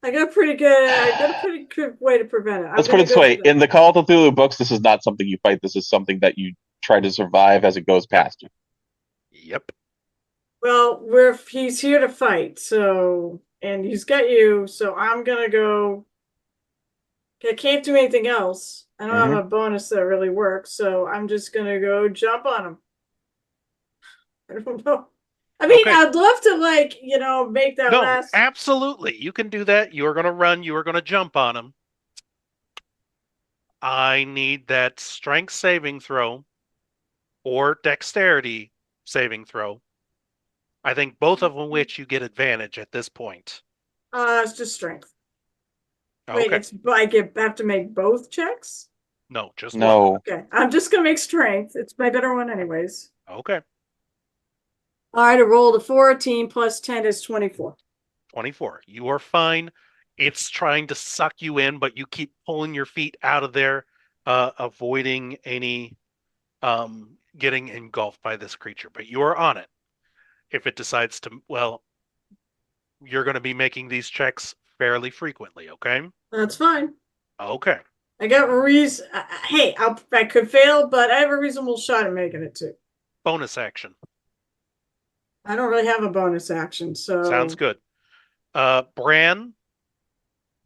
I got a pretty good way to prevent it. Let's put it this way: in the Call of Cthulhu books, this is not something you fight. This is something that you try to survive as it goes past you. Yep. Well, he's here to fight, so and he's got you, so I'm gonna go. I can't do anything else. I don't have a bonus that really works, so I'm just gonna go jump on him. I don't know. I mean, Okay. I'd love to make that No, last. absolutely. You can do that. You are going to run. You are going to jump on him. I need that strength saving throw or dexterity saving throw I think both of which you get advantage at this point. It's just strength. Wait, Okay. have to make both checks? No, just one. No. Okay, I'm just gonna make strength. It's my better one anyways. Okay. All right, I rolled a 14 plus 10 is 24. 24. You are fine. It's trying to suck you in, but you keep pulling your feet out of there, avoiding any getting engulfed by this creature. But you are on it. If it decides to, well, you're going to be making these checks fairly frequently, okay? That's fine. Okay. I got a reason. Hey, I could fail, but I have a reasonable shot at making it too. Bonus action. I don't really have a bonus action, so. Sounds good. Bran,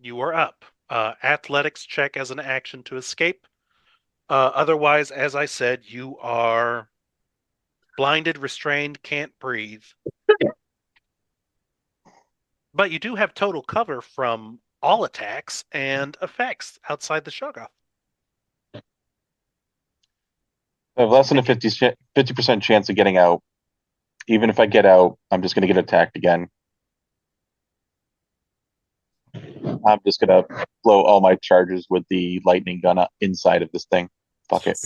you are up. Athletics check as an action to escape. Otherwise, as I said, you are blinded, restrained, can't breathe. But you do have total cover from all attacks and effects outside the Shoggoth. I have less than a 50% chance of getting out. Even if I get out, I'm just going to get attacked again. I'm just going to blow all my charges with the lightning gun inside of this thing. Fuck it.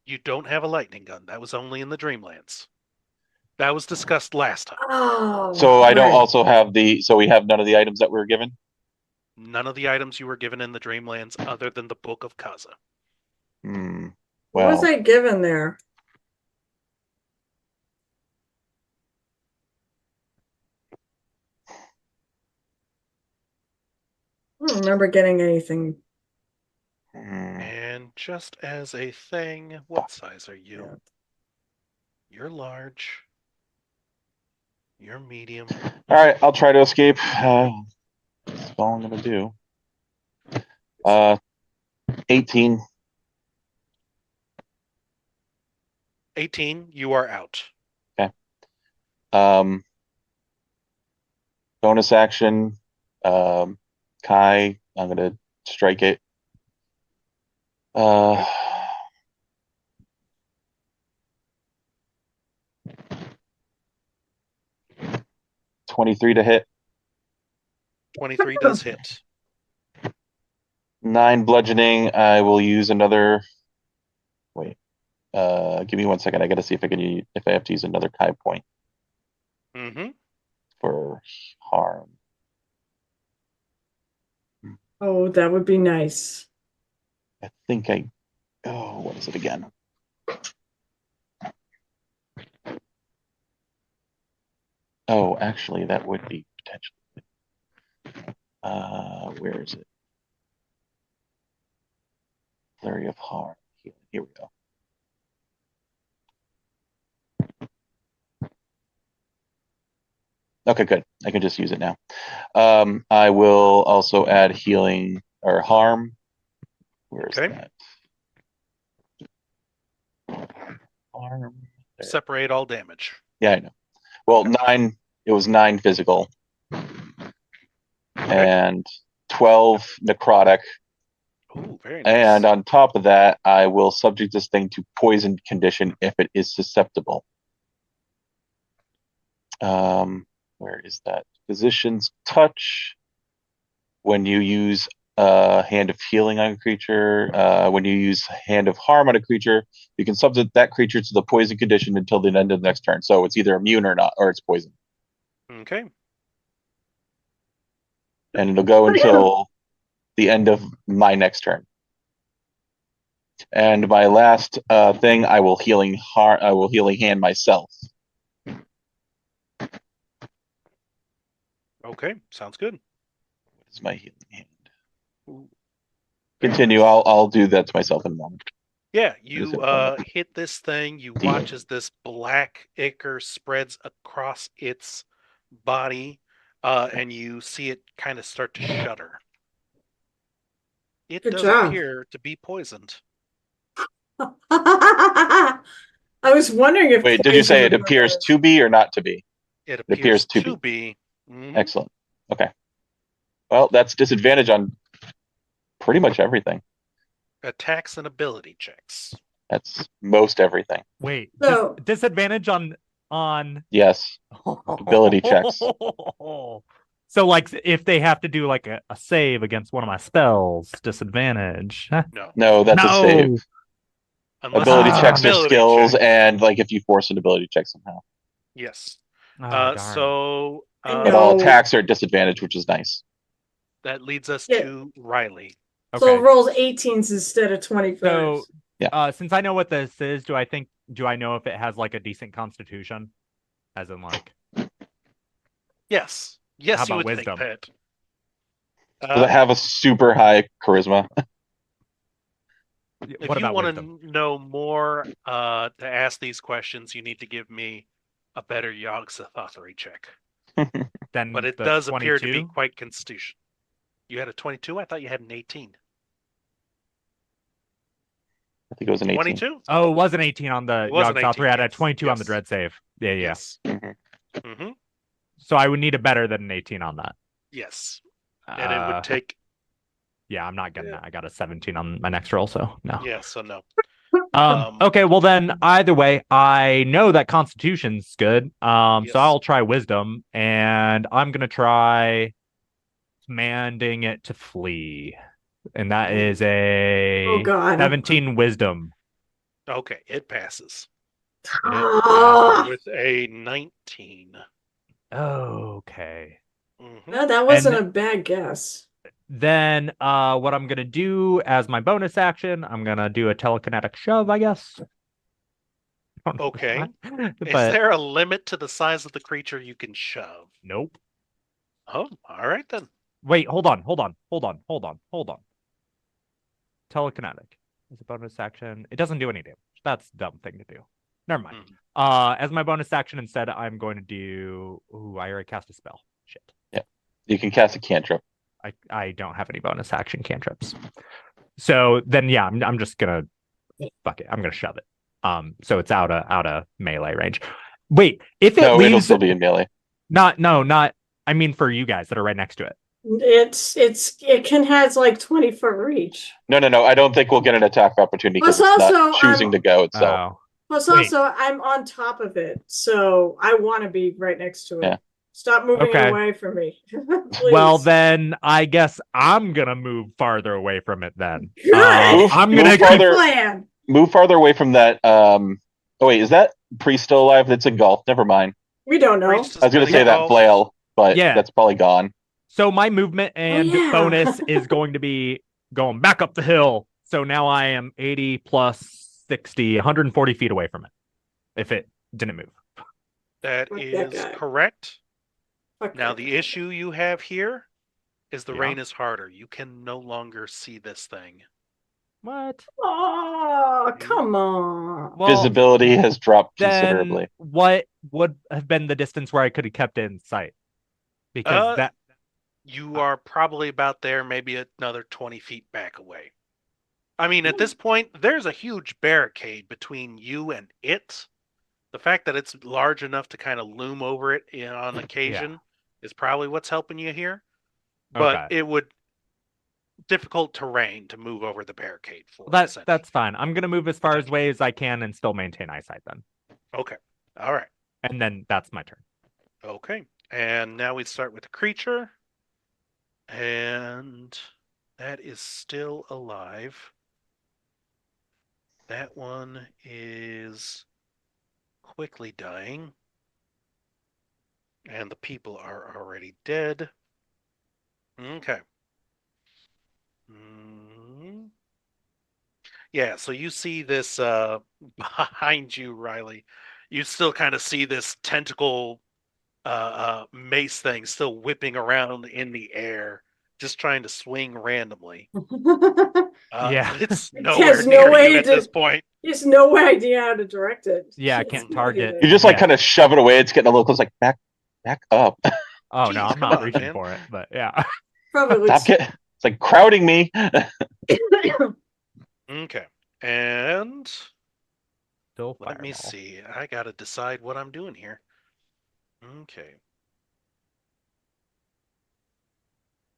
You don't have a lightning gun. That was only in the Dreamlands. That was discussed last time. Oh. So I don't right. also have so we have none of the items that we were given? None of the items you were given in the Dreamlands other than the Book of Kaza. What Well, was I given there? I don't remember getting anything. And just as a thing, what size are you? Yeah. You're large. You're medium. all right, I'll try to escape. That's all I'm going to do. 18. 18, you are out. Bonus action. Kai, I'm going to strike it. 23 to hit. 23 does hit. 9 bludgeoning. I will use another. Wait. Give me 1 second. I got to see if I have to use another Kai point Mm-hmm. for harm. Oh, that would be nice. I think what is it again? Oh, actually, that would be potentially. Where is it? Flurry of harm. Here we go. Okay, good. I can just use it now. I will also add healing or harm. Where's that? Harm. There. Separate all damage. Yeah, I know. Well, 9. It was 9 physical, and 12 necrotic. Ooh, very nice. And on top of that, I will subject this thing to poison condition if it is susceptible. Where is that? Physician's touch. When you use hand of healing on a creature, when you use hand of harm on a creature, you can subject that creature to the poison condition until the end of the next turn. So it's either immune or not, or it's poison. Okay. And it'll go until the end of my next turn. And my last thing, I will healing hand myself. Okay, sounds good. What is my healing hand? Ooh. Continue. I'll do that to myself in a moment. Yeah, you hit this thing. You watch as this black ichor spreads across its body, and you see it kind of start to shudder. It Good does job. appear to be poisoned. I was wondering if. Wait, did you say it appears to be or not to be? It appears to be. Mm-hmm. Excellent. Okay. Well, that's disadvantage on pretty much everything. Attacks and ability checks. That's most everything. Wait, So- disadvantage on on Yes. Ability checks. So, like, if they have to do like a save against one of my spells, disadvantage. No. No, that's a save. No. Unless Ability it's an checks are ability skills, check. and like if you force an ability check somehow. Yes. Oh, darn. So I But all No. attacks are at disadvantage, which is nice. that leads us Yeah. to Riley. So Okay. it rolls 18s instead of 25s. So, Yeah. Since I know what this is, do I know if it has like a decent constitution? As in, like, Yes. How Yes, you about would wisdom? think that. Does it have a super high charisma? If what you about want wisdom? to know more to ask these questions, you need to give me a better Yogg-Sothoth authority check. Then But it the does appear to be 22? quite constitution. You had a 22? I thought you had an 18. I think it was an 18. 22? Oh, it was an 18 on the It was an Yogg-Sothoth. I had a yes, 22 on the yes. dread save. Yeah. Yes. Mhm. Mm-hmm. So I would need a better than an 18 on that. Yes. And it would take. Yeah, I'm not getting that. I got a 17 on my next roll, so no. Yeah, so no. Okay, well then either way, I know that Constitution's good. Yes. So I'll try Wisdom, and I'm gonna try commanding it to flee. And that is a Oh, God. 17 Wisdom. Okay, it passes. Ah. With a 19. Okay. Mhm. No, that wasn't And- a bad guess. Then what I'm gonna do as my bonus action, I'm gonna do a telekinetic shove, I guess. I don't know Okay. why, Is but there a limit to the size of the creature you can shove? nope. Oh, all right then. Wait, hold on. Telekinetic is a bonus action. It doesn't do any damage. That's a dumb thing to do. Never mind. As my bonus action, instead, I'm going to do. Ooh, I already cast a spell. Shit. Yeah. You can cast a cantrip. I don't have any bonus action cantrips. So then, yeah, I'm just gonna fuck it. I'm gonna shove it. So it's out of melee range. Wait, if it No, it'll leaves, still be in melee. not. I mean, for you guys that are right next to it. It can has like 20-foot reach. No. I don't think we'll get an attack of opportunity because Plus it's also, not choosing to go itself. Oh, Plus Wait. also I'm on top of it, so I want to be right next to it. Yeah. Stop moving Okay. away from me. well Please. then, I guess I'm gonna move farther away from it. Then Good. I'm Move gonna Good keep. farther. plan. Move farther away from that. Oh wait, is that priest still alive? That's engulfed. Never mind. We don't know. Priest has I was gonna been say that engulfed. flail, but Yeah. that's probably gone. So my movement and yeah. bonus is going to be going back up the hill. So now I am 80 plus 60, 140 feet away from it. If it didn't move. That Fuck that is guy. correct. Fuck Now, that. the issue you have here is the Yeah. rain is harder. You can no longer see this thing. What? Oh, come on. Well, Visibility has dropped then considerably. what would have been the distance where I could have kept it in sight? Because that You are probably about there, maybe another 20 feet back away. I mean, at this point, there's a huge barricade between you and it. The fact that it's large enough to kind of loom over it on occasion is probably what's helping you here. But Okay. it would difficult terrain to move over the barricade for. That's fine. I'm gonna move as far away as I can and still maintain eyesight then. Okay. All right. And then that's my turn. Okay. And now we start with the creature. And that is still alive. That one is quickly dying. And the people are already dead. Okay. Yeah, so you see this behind you, Riley. You still kind of see this tentacle mace thing still whipping around in the air, just trying to swing randomly. Yeah. It's It nowhere has near no way you at to- this point. He has no idea how to direct it. Yeah, I It's can't not target. even- You just like Yeah. kind of shove it away. It's getting a little close. Like back up. Oh Jeez, no, I'm come not on, reaching man. for it, but yeah. Probably Stop looks. It's like crowding me. Okay, and Still let me fireball. see. I gotta decide what I'm doing here. Okay.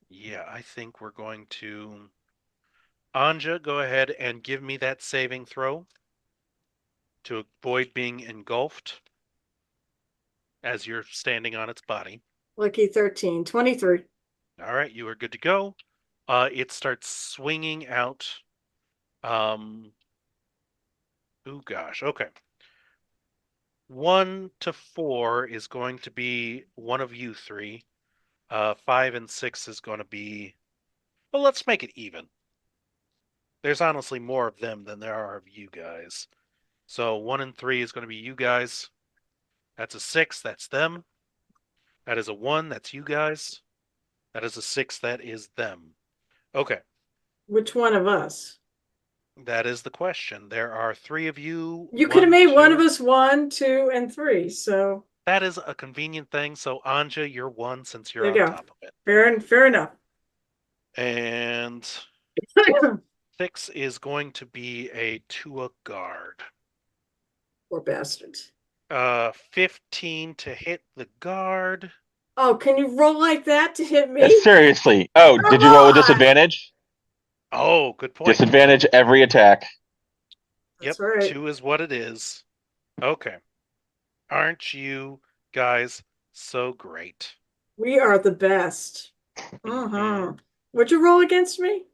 Yeah, I think we're going to... Anja, go ahead and give me that saving throw to avoid being engulfed. as you're standing on its body. Lucky 13. 23. All right, you are good to go. It starts swinging out. Oh gosh. Okay. 1 to 4 is going to be one of you three. 5 and 6 is going to be. Well, let's make it even. There's honestly more of them than there are of you guys. So 1 and 3 is going to be you guys. That's a 6. That's them. That is a 1. That's you guys. That is a 6. That is them. Okay. Which one of us? That is the question. There are 3 of you. You could have made one of 2. us 1, 2, and 3. So That is a convenient thing. So Anja, you're 1 since you're there on you go. top of it. Fair enough. And 6 is going to be a Tua guard. Poor bastards. 15 to hit the guard. Oh, can you roll like that to hit me? Seriously. Oh, Come did you roll with on! disadvantage? Oh, good point. Disadvantage every attack. That's Yep, right. 2 is what it is. Okay. Aren't you guys so great? We are the best. Would you roll against me?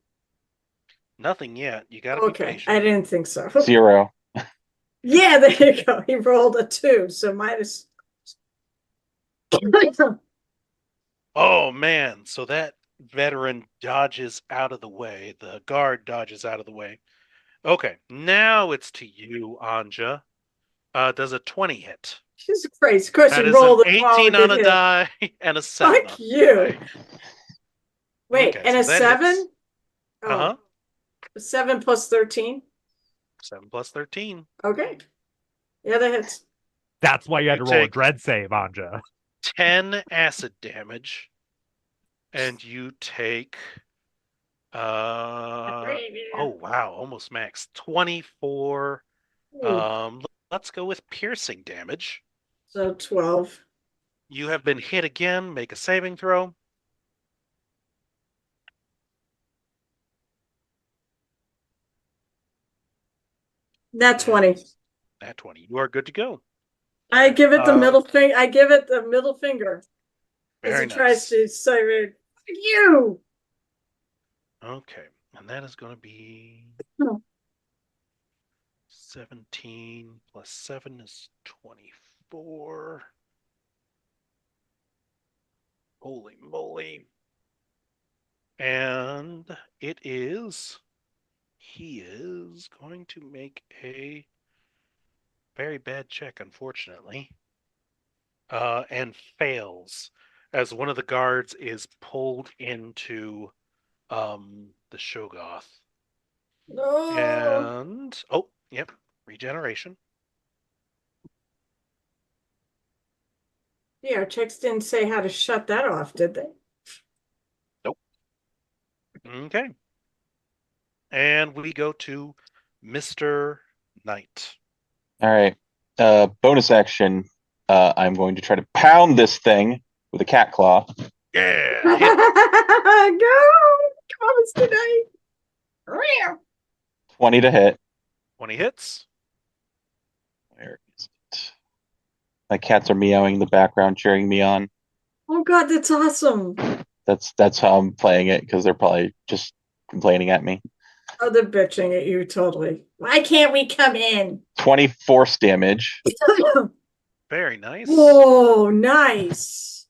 Nothing yet. You gotta be Okay, patient. I didn't think so. 0. Yeah, there you go. He rolled a 2, so minus. Oh man, so that veteran dodges out of the way. The guard dodges out of the way. Okay, now it's to you, Anja. Does a 20 hit? Jesus Christ. Of course, That you is an rolled a 18 on a hit. die and a 7 Fuck on you. a die. Wait, Okay, and so a that 7? hits. Oh, Uh-huh. 7 plus 13. 7 plus 13. Okay. Yeah, that hits. That's why you had You to roll a take- dread save, Anja. 10 acid damage. And you take oh wow, almost max. 24. Ooh, Let's go with piercing damage. so 12. You have been hit again. Make a saving throw. Nat 20. Nat 20. You are good to go. I give it the Uh, middle finger. I give it the middle finger as Very he tries nice. to say, "Fuck you." Okay, and that is going to be Oh. 17 plus 7 is 24. Holy moly. And he is going to make a very bad check, unfortunately, and fails as one of the guards is pulled into the Shogoth. No. And, oh, yep, regeneration. Yeah, our checks didn't say how to shut that off, did they? Okay. And we go to Mr. Knight. All right. Bonus action. I'm going to try to pound this thing with a cat claw. Yeah. Go! Come on, Mr. Knight. 20 to hit. 20 hits. Where is it? My cats are meowing in the background, cheering me on. Oh God, that's awesome. That's how I'm playing it because they're probably just complaining at me. Oh, they're bitching at you totally. Why can't we come in? 20 force damage. Very nice. Whoa, nice.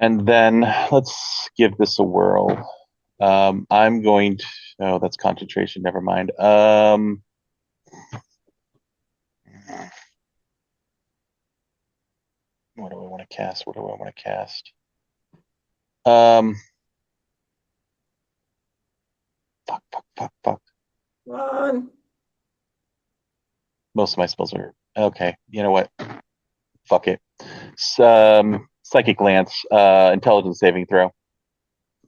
And then let's give this a whirl. I'm going to. Oh, that's concentration. Never mind. What do I want to cast? What do I want to cast? Fuck. Come on. Most of my spells are okay. You know what? Fuck it. Psychic Lance, intelligence saving throw.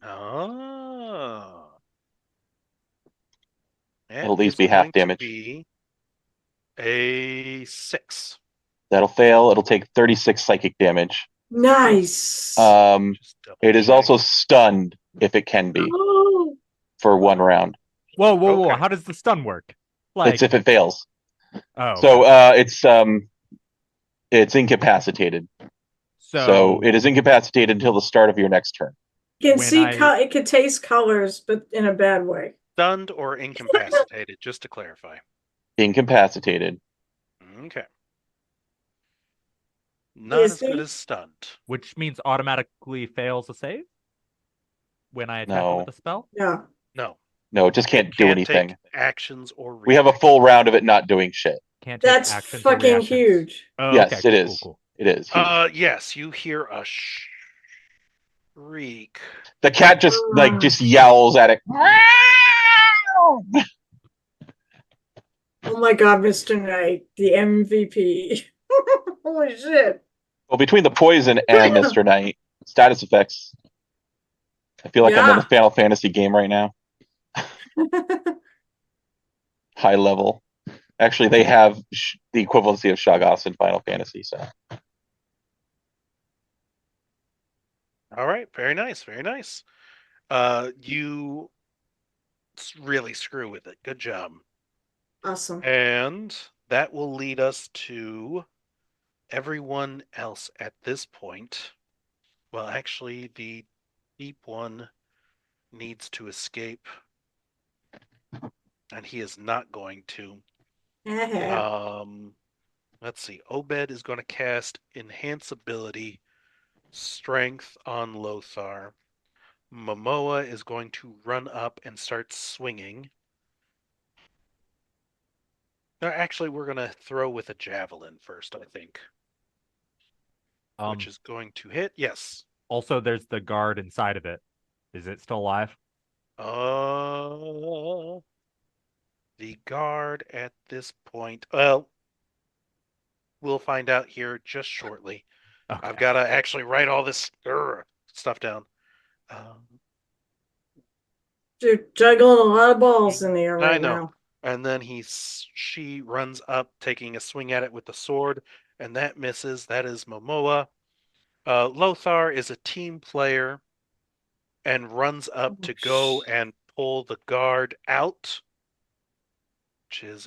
Oh. It'll at least be half damage. Be a 6. That'll fail. It'll take 36 psychic damage. Nice. Just double It is check. also stunned if it can be Oh, for 1 round. Whoa! Okay. How does the stun work? Like, It's if it fails. oh, So it's It's incapacitated. So, So it is incapacitated until the start of your next turn. You can When see, I- it can taste colors, but in a bad way. Stunned or incapacitated, just to clarify. Incapacitated. Okay. Not Is as good he? as stunned. which means automatically fails a save when I attack it No. with a spell. Yeah. No. No, it just can't do anything. Take actions or We have a reactions. full round of it not doing shit. Can't take That's actions or fucking reactions. huge. Oh, Yes, okay, it cool, is. cool. It is. Huge. Yes, you hear a shriek. The cat just just yells at it. Oh my god, Mr. Knight, the MVP. Holy shit. Well, between the poison and Mr. Knight, status effects. I feel like I'm in a Yeah. Final Fantasy game right now. High level. Actually, they have the equivalency of Shoggoths in Final Fantasy. So All right, very nice, very nice. You really screw with it. Good job. Awesome. And that will lead us to everyone else at this point. Well, actually, the deep one needs to escape, and he is not going to. Let's see. Obed is going to cast Enhance Ability Strength on Lothar. Momoa is going to run up and start swinging. No, actually, we're going to throw with a javelin first, I think. Which is going to hit. Yes. Also, there's the guard inside of it. Is it still alive? The guard at this point. Well, we'll find out here just shortly. Okay. I've got to actually write all this stuff down. You're juggling a lot of balls in the air I right know. now. And then she runs up, taking a swing at it with the sword, and that misses. That is Momoa. Lothar is a team player and runs up to go and pull the guard out, which is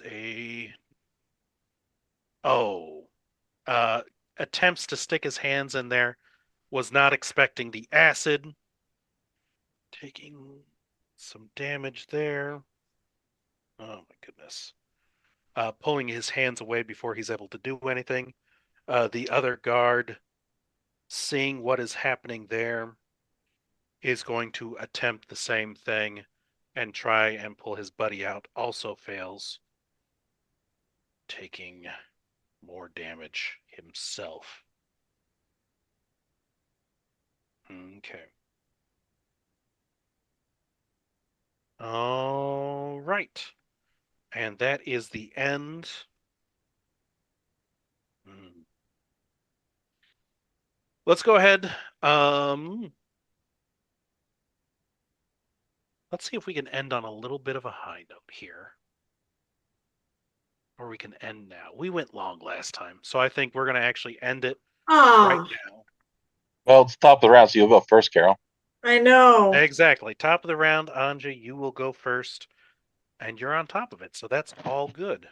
attempts to stick his hands in there. Was not expecting the acid. Taking some damage there. Oh my goodness. Pulling his hands away before he's able to do anything. The other guard, seeing what is happening there, is going to attempt the same thing and try and pull his buddy out. Also fails, taking more damage himself. Okay. All right. And that is the end. Let's go ahead. Let's see if we can end on a little bit of a high note here. Or we can end now. We went long last time, so I think we're going to actually end it right now. Well, it's top of the round, so you'll go first, Carol. I know. Exactly. Top of the round, Anja, you will go first, and you're on top of it, so that's all good.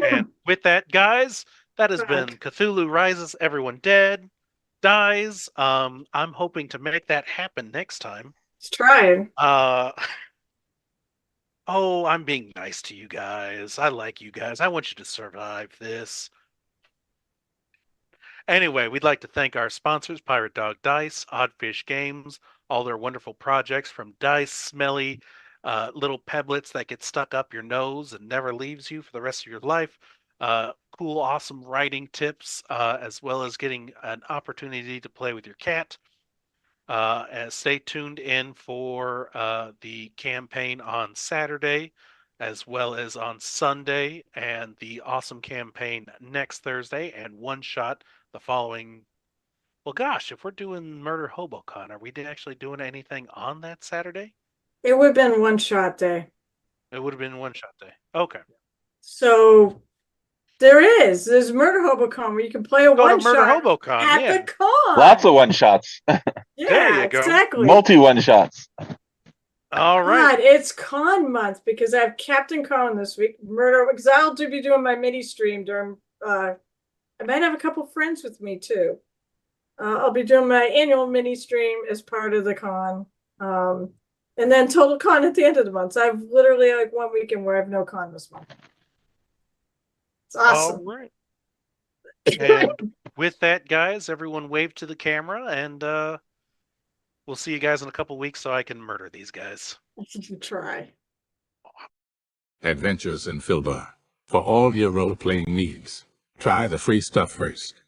And with that, guys, that has been Cthulhu Rises, Everyone Dead Dies. I'm hoping to make that happen next time. Let's try it. Oh, I'm being nice to you guys. I like you guys. I want you to survive this. Anyway, we'd like to thank our sponsors, Pirate Dog Dice, Oddfish Games, all their wonderful projects from dice, smelly little pebblets that get stuck up your nose and never leaves you for the rest of your life. Cool, awesome writing tips, as well as getting an opportunity to play with your cat. And stay tuned in for the campaign on Saturday, as well as on Sunday, and the awesome campaign next Thursday, and one shot the following. Well, gosh, if we're doing Murder HoboCon, are we actually doing anything on that Saturday? It would have been one shot day. It would have been one shot day. Okay. So there's Murder HoboCon where you can play a Go one to Murder shot HoboCon, at yeah. the con. Lots of one shots. Yeah, There you go. exactly. Multi one shots. All right. God, it's con month because I have Captain Con this week. Murder, because I'll be doing my mini stream during. I might have a couple friends with me too. I'll be doing my annual mini stream as part of the con, and then total con at the end of the month. So I've literally like one weekend where I have no con this month. It's awesome. All right. And with that, guys, everyone wave to the camera, and we'll see you guys in a couple weeks so I can murder these guys. Try. Adventures in Filbar. For all your role-playing needs, try the free stuff first.